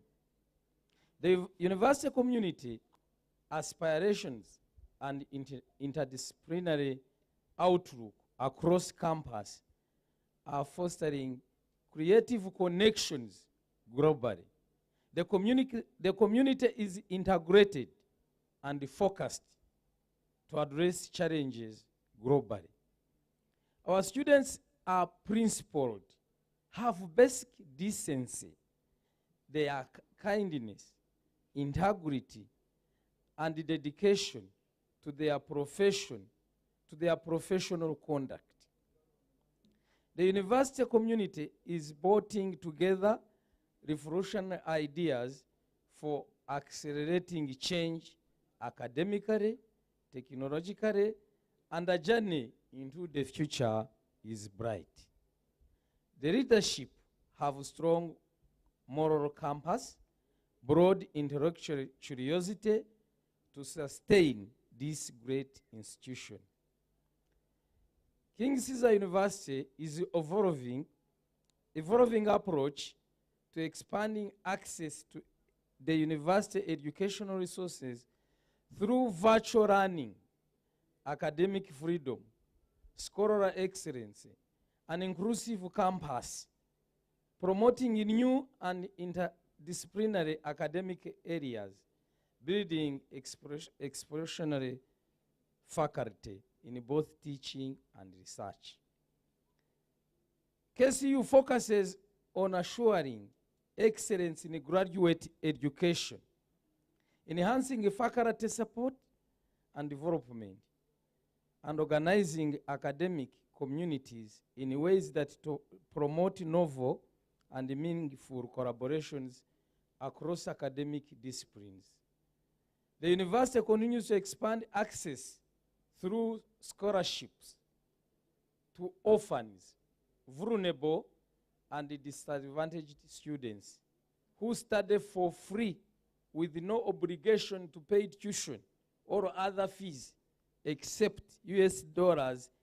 The university community aspirations and interdisciplinary outlook across campus are fostering creative connections globally. The community is integrated and focused to address challenges globally. Our students are principled, have basic decency, their kindness, integrity, and dedication to their profession, to their professional conduct. The university community is putting together revolutionary ideas for accelerating change academically, technologically, and the journey into the future is bright. The leadership have strong moral compass, broad intellectual curiosity to sustain this great institution. King Ceasor University is evolving approach to expanding access to the university educational resources through virtual learning, academic freedom, scholarly excellence, and inclusive campus, promoting new and interdisciplinary academic areas, building explorationary faculty in both teaching and research. KCU focuses on assuring excellence in graduate education, enhancing faculty support and development, and organizing academic communities in ways that promote novel and meaningful collaborations across academic disciplines. The university continues to expand access through scholarships to orphans, vulnerable, and disadvantaged students who study for free with no obligation to pay tuition or other fees except $6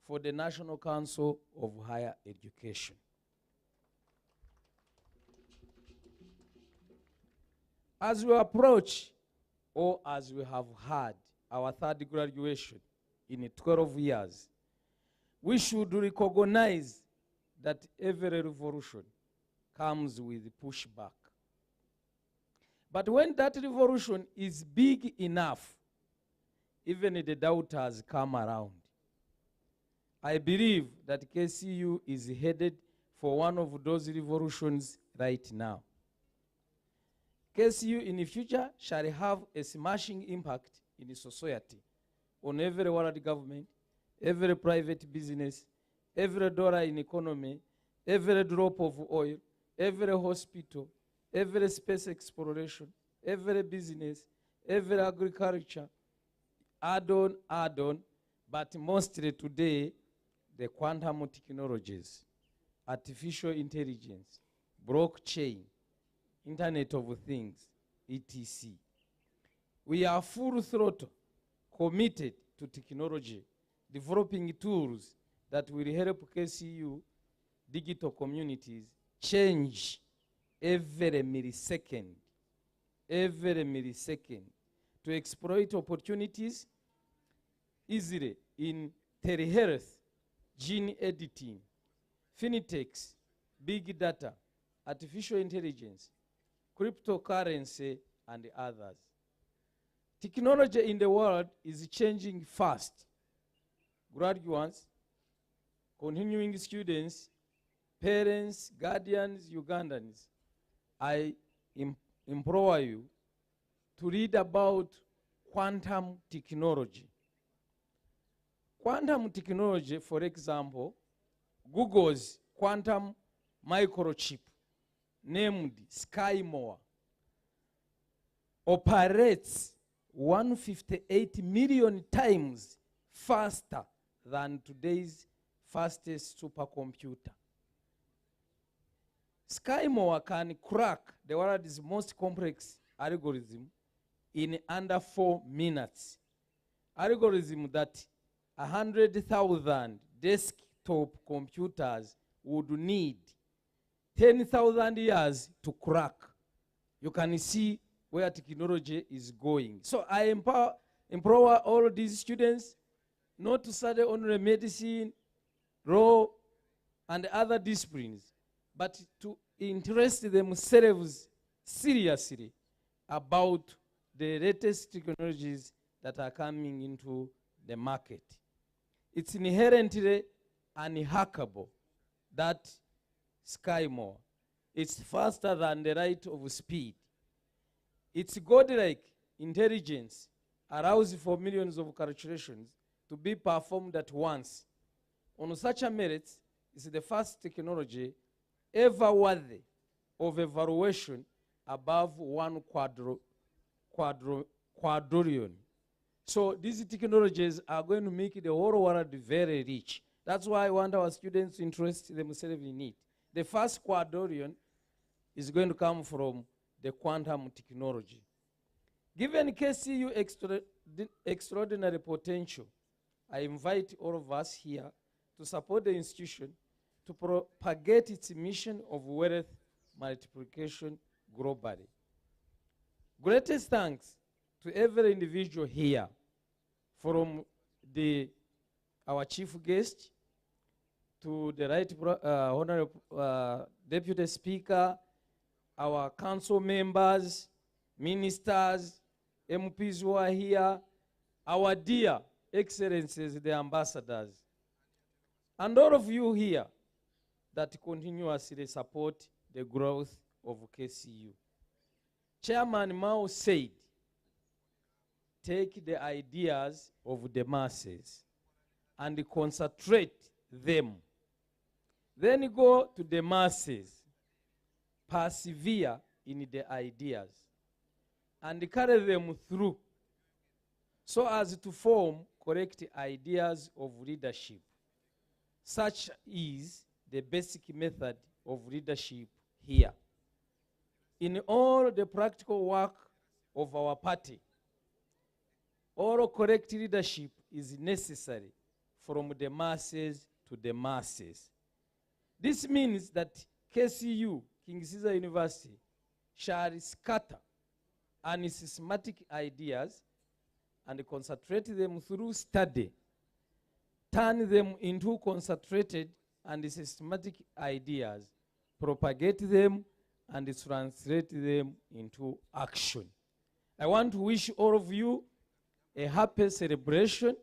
for the National Council of Higher Education. As we approach, or as we have had our third graduation in 12 years, we should recognize that every revolution comes with pushback. But when that revolution is big enough, even the doubters come around. I believe that KCU is headed for one of those revolutions right now. KCU in the future shall have a smashing impact in the society on every world government, every private business, every dollar in economy, every drop of oil, every hospital, every space exploration, every business, every agriculture, add on, but mostly today, the quantum technologies, artificial intelligence, blockchain, Internet of Things, etc. We are full throttle committed to technology, developing tools that will help KCU digital communities change every millisecond, to exploit opportunities easily in telehealth, gene editing, fintechs, big data, artificial intelligence, cryptocurrency, and others. Technology in the world is changing fast. Graduates, continuing students, parents, guardians, Ugandans, I implore you to read about quantum technology. Quantum technology, for example, Google's quantum microchip, named Ceasor, operates 158 million times faster than today's fastest supercomputer. Ceasor can crack the world's most complex algorithm in under 4 minutes. Algorithm that 100,000 desktop computers would need 10,000 years to crack. You can see where technology is going. So I empower all these students not to study only medicine, law, and other disciplines, but to interest themselves seriously about the latest technologies that are coming into the market. It's inherently unhackable, that Ceasor. It's faster than the light of speed. Its godlike intelligence allows for millions of calculations to be performed at once. On such a merit, it's the first technology ever worthy of evaluation above 1 quadrillion. So these technologies are going to make the whole world very rich. That's why I want our students to interest themselves in it. The first quadrillion is going to come from the quantum technology. Given KCU extraordinary potential, I invite all of us here to support the institution to propagate its mission of wealth multiplication globally. Greatest thanks to every individual here, from our chief guest to the right honorable deputy speaker, our council members, ministers, MPs who are here, our dear excellencies, the ambassadors, and all of you here that continuously support the growth of KCU. Chairman Mao said, take the ideas of the masses and concentrate them. Then go to the masses, persevere in the ideas, and carry them through so as to form correct ideas of leadership. Such is the basic method of leadership here. In all the practical work of our party, all correct leadership is necessary from the masses to the masses. This means that KCU, King Ceasor University, shall scatter unsystematic ideas and concentrate them through study, turn them into concentrated and systematic ideas, propagate them, and translate them into action. I want to wish all of you a happy celebration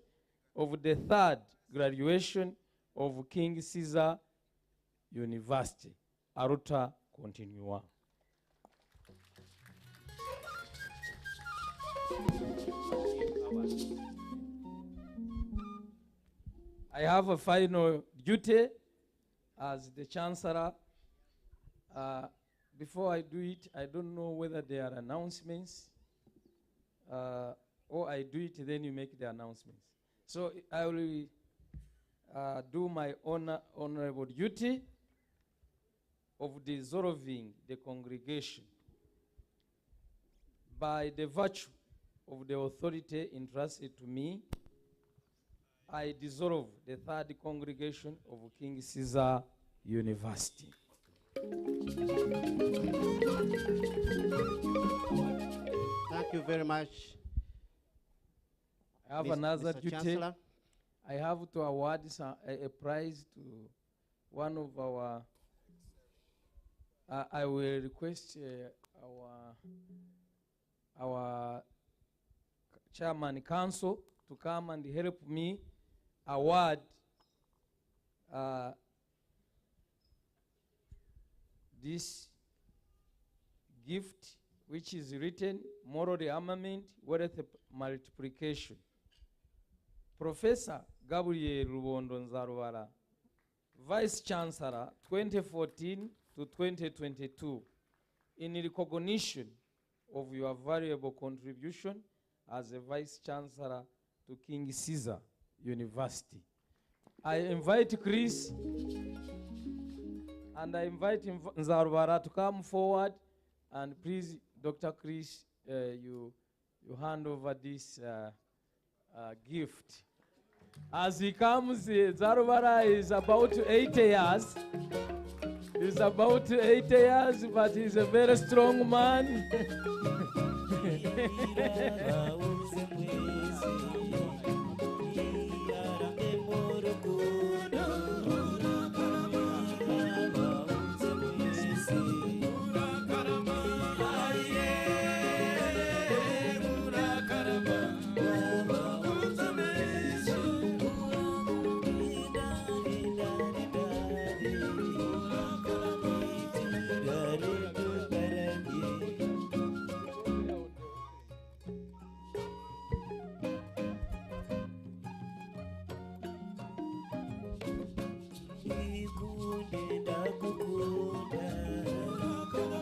of the 3rd graduation of King Ceasor University. Aruta continua. I have a final duty as the Chancellor, Before I do it, I don't know whether there are announcements, or I do it, then you make the announcements. So I will do my honorable duty of dissolving the congregation by the virtue of the authority entrusted to me. I dissolve the third congregation of King Ceasor University. Thank you very much. I have Mr. another Mr. duty. Chancellor. I have to award a prize to one of our, I will request our chairman council to come and help me award this gift, which is written moral rearmament, wealth multiplication. Professor Gabriel Lubondo Nzarubara, Vice Chancellor 2014 to 2022, in recognition of your valuable contribution as a Vice Chancellor to King Ceasor University. I invite Chris and I invite Nzarubara to come forward, and please, Dr. Chris, you hand over this gift. As he comes, Nzarubara is about 80 years. He's about 80 years, but he's a very strong man.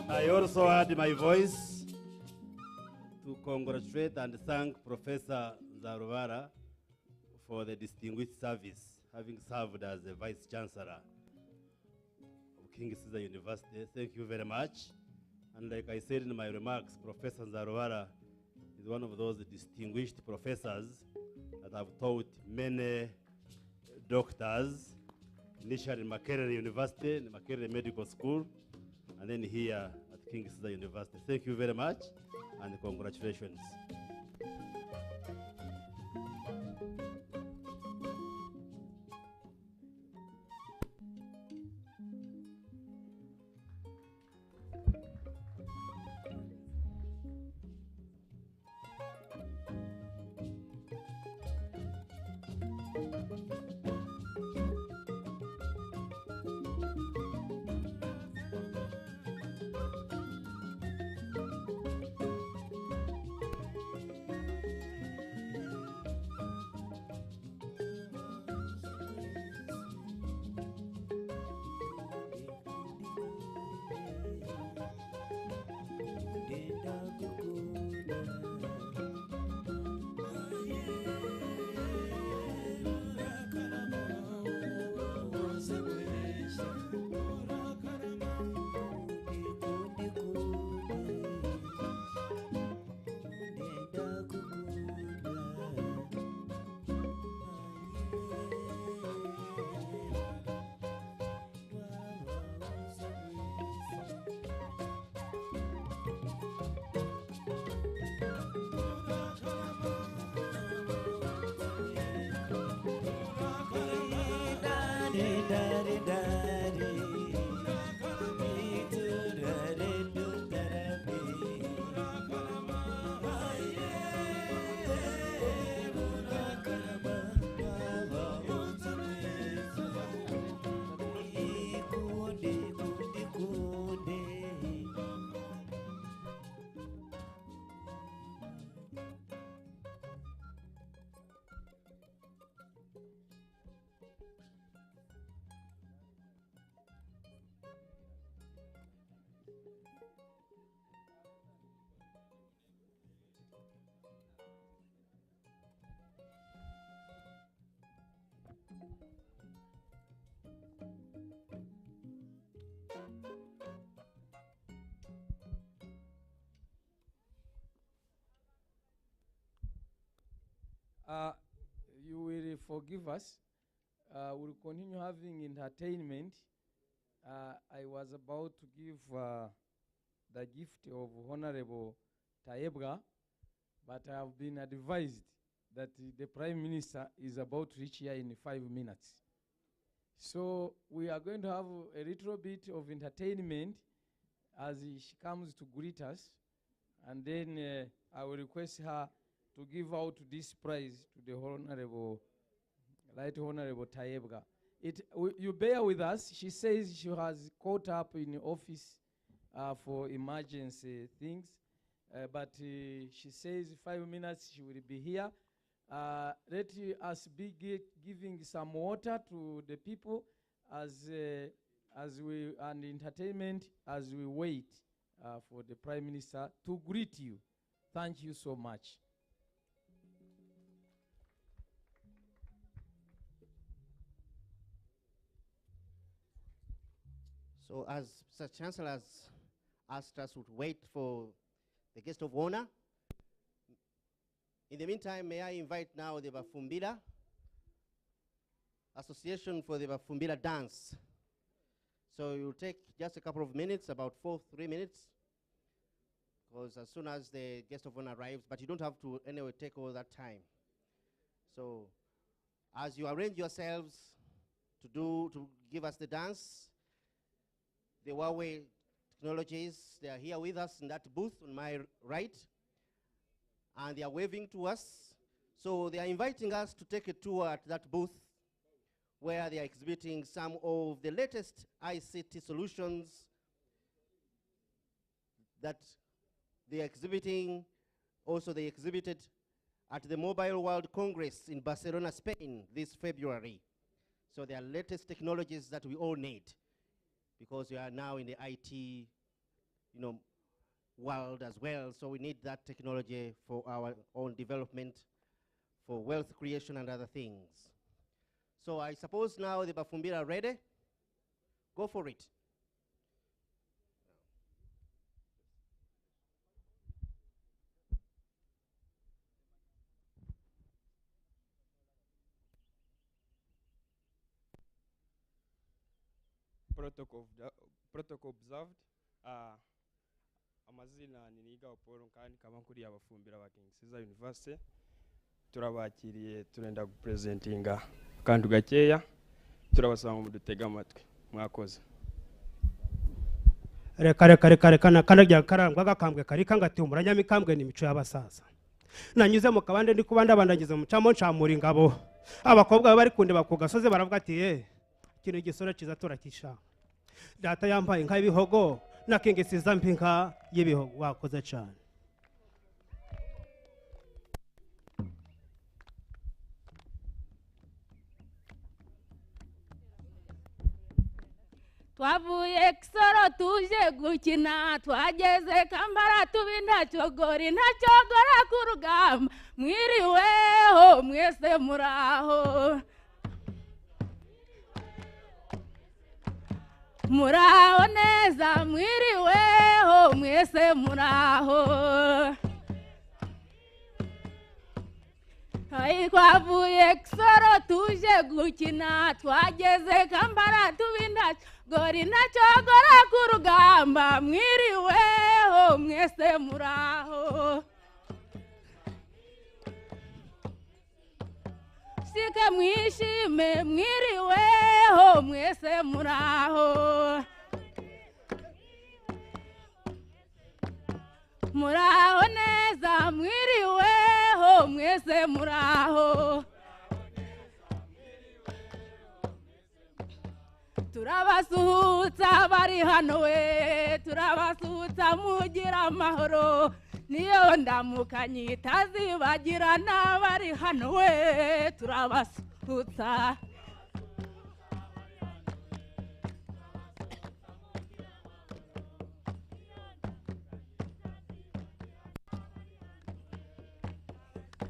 I also add my voice to congratulate and thank Professor Nzarubara for the distinguished service, having served as the Vice Chancellor of King Ceasor University. Thank you very much. And like I said in my remarks, Professor Nzarubara is one of those distinguished professors that have taught many doctors, initially in Makerere University, in Makerere Medical School, and then here at King Ceasor University. Thank you very much, and congratulations. You will forgive us. We'll continue having entertainment. I was about to give the gift of Honorable Tayebga, but I have been advised that the Prime Minister is about to reach here in 5 minutes. So we are going to have a little bit of entertainment as she comes to greet us, and then I will request her to give out this prize to the Honorable, Right Honorable Tayebga. You bear with us. She says she has caught up in the office for emergency things, but she says 5 minutes she will be here. Let us be giving some water to the people as we and entertainment as we wait for the Prime Minister to greet you. Thank you so much. So as Mr. Chancellor has asked us to wait for the guest of honor, in the meantime, may I invite now the Bafumbira Association for the Bafumbira Dance. So you'll take just a couple of minutes, about 3 minutes, because as soon as the guest of honor arrives, but you don't have to anyway take all that time. So as you arrange yourselves to give us the dance, the Huawei Technologies, they are here with us in that booth on my right, and they are waving to us. So they are inviting us to take a tour at that booth where they are exhibiting some of the latest ICT solutions that they are exhibiting. Also, they exhibited at the Mobile World Congress in Barcelona, Spain this February. So they are latest technologies that we all need, because we are now in the IT, world as well. So we need that technology for our own development, for wealth creation and other things. So I suppose now the Bafumbira are ready. Go for it. Protocol observed. Amazina niniga oporo kandi kama kuri abafumbira ba Ceasor University. Turabakiriye turenda gupresentinga kantu gakeya. Turabasanga mu dutega amatwi. Mwakoze. Reka nakanajya karangwa gakambwe kari kangatiumura nyamikambwe n'imico y'abasaza. Nanyuze mu kabande ndi kubanda bandagize mu camo ncamura ingabo. Abakobwa bari kunde bakugasoze baravuga ati kino gisoro ciza turakisha. Data yampaye inka y'ibihogo nakengesiza mpinka y'ibihogo. Wakoze cyane. Twavuye Ceasor tuje gukina, twageze Kambara tubinda cyogori ntacyogora ku rugamba. Mwiriweho mwese muraho, muraho neza. Mwiriweho mwese muraho. Twavuye Ceasor tuje gukina, twageze Kambara tubinda gori ntacyogora ku rugamba. Mwiriweho mwese muraho, sike mwishime. Mwiriweho mwese muraho, muraho neza. Mwiriweho mwese muraho. Turabasuhutsa bari hano we, turabasuhutsa mugira amahoro. Niyo ndamukanye itazibagirana bari hano we, turabasuhutsa.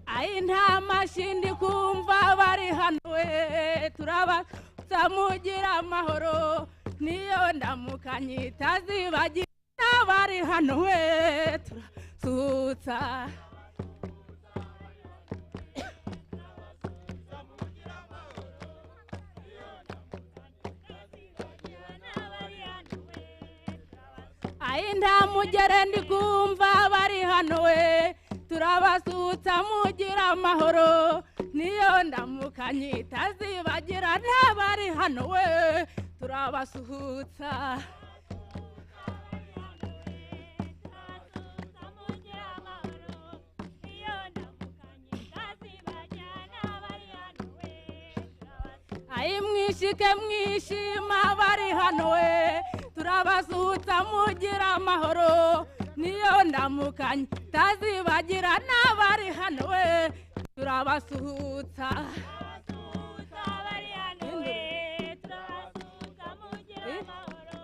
Ai nta mashindi kumva bari hano we, turabasuhutsa mugira amahoro. Niyo ndamukanye itazibagirana bari hano we, turabasuhutsa. nta mugere ndi kumva bari hano we turabasutsa mugira amahoro niyo ndamukanye itazibagira ntabari hano we turabasuhutsa mwishike mwishima bari hano we turabasutsa mugira amahoro niyo ndamukanye tazibagira n'abari hano we turabasuhutsa bari hano we turabasuhutsa mugira amahoro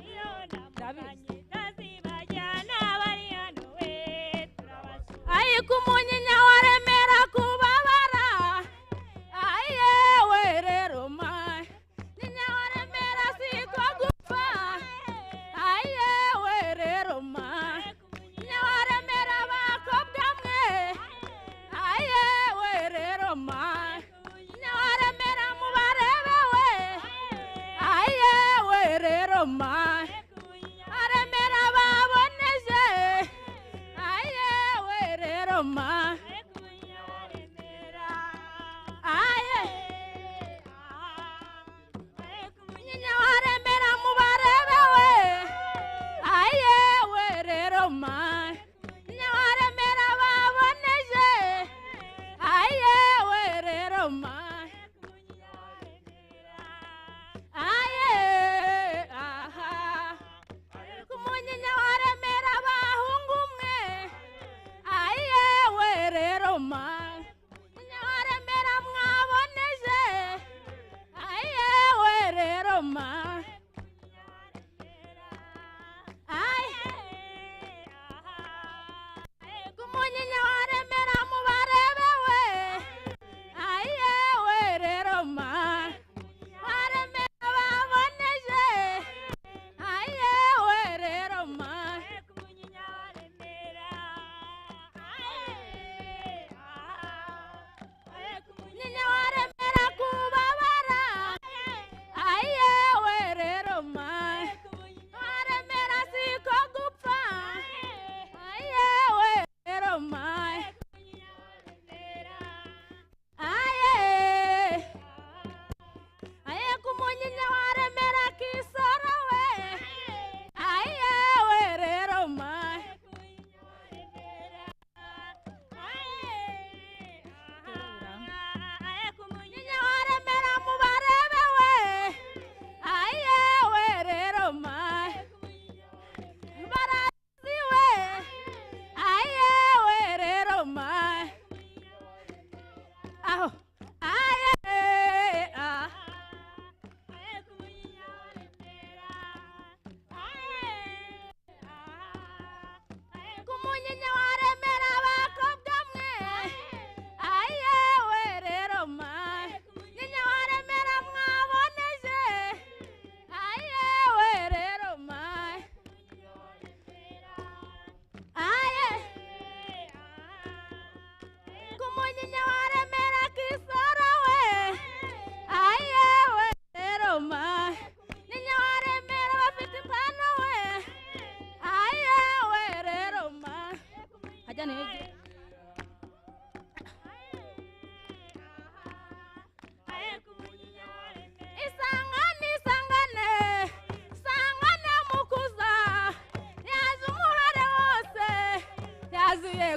niyo ndamukanye tazibagira n'abari hano we turabasuhutsa kumunyinya waremera kubabara rero ma nyinya waremera siko gupfa rero ma nyinya waremera bakobwa mwe rero ma nyinya waremera mubarebe we rero ma waremera baboneje rero ma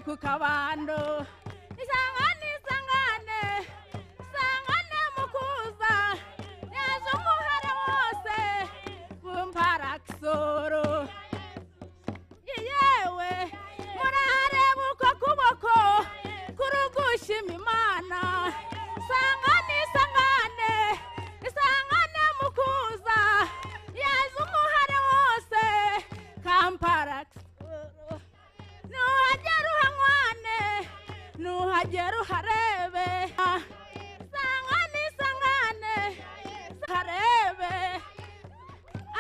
kukabando isangane mukuza yaje umuhare wose bumpara Ceasor yewe murareba uko kuboko kurugushima Imana isangane mukuza yaje umuhare wose kampara nuhagera uharebe sangane harebe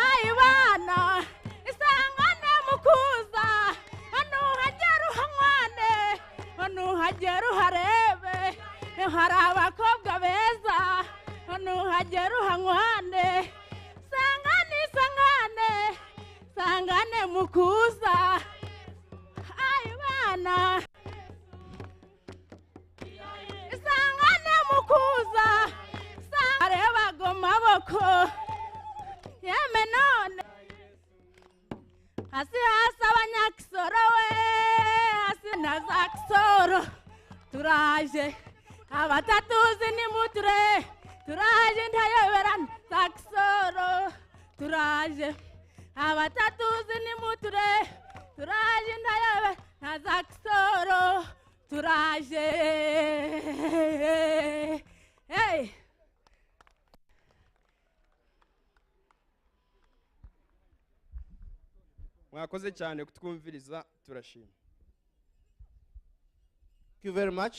ayibana isangane mukuza nuhagera uharebe hari abakobwa beza nuhagera uhanywane sangane sangane mukuza ai bana sangane mukuza areba gomaboko yeme none hasi abanyakisoro we hasi na zakisoro turaje abatatuzi ni muture turaje ntayoberana zakisoro turaje abatatuzi ni muture turaje ntayoberana zakisoro turaje hey mwakoze cyane kutwumviriza turashima. Thank you very much.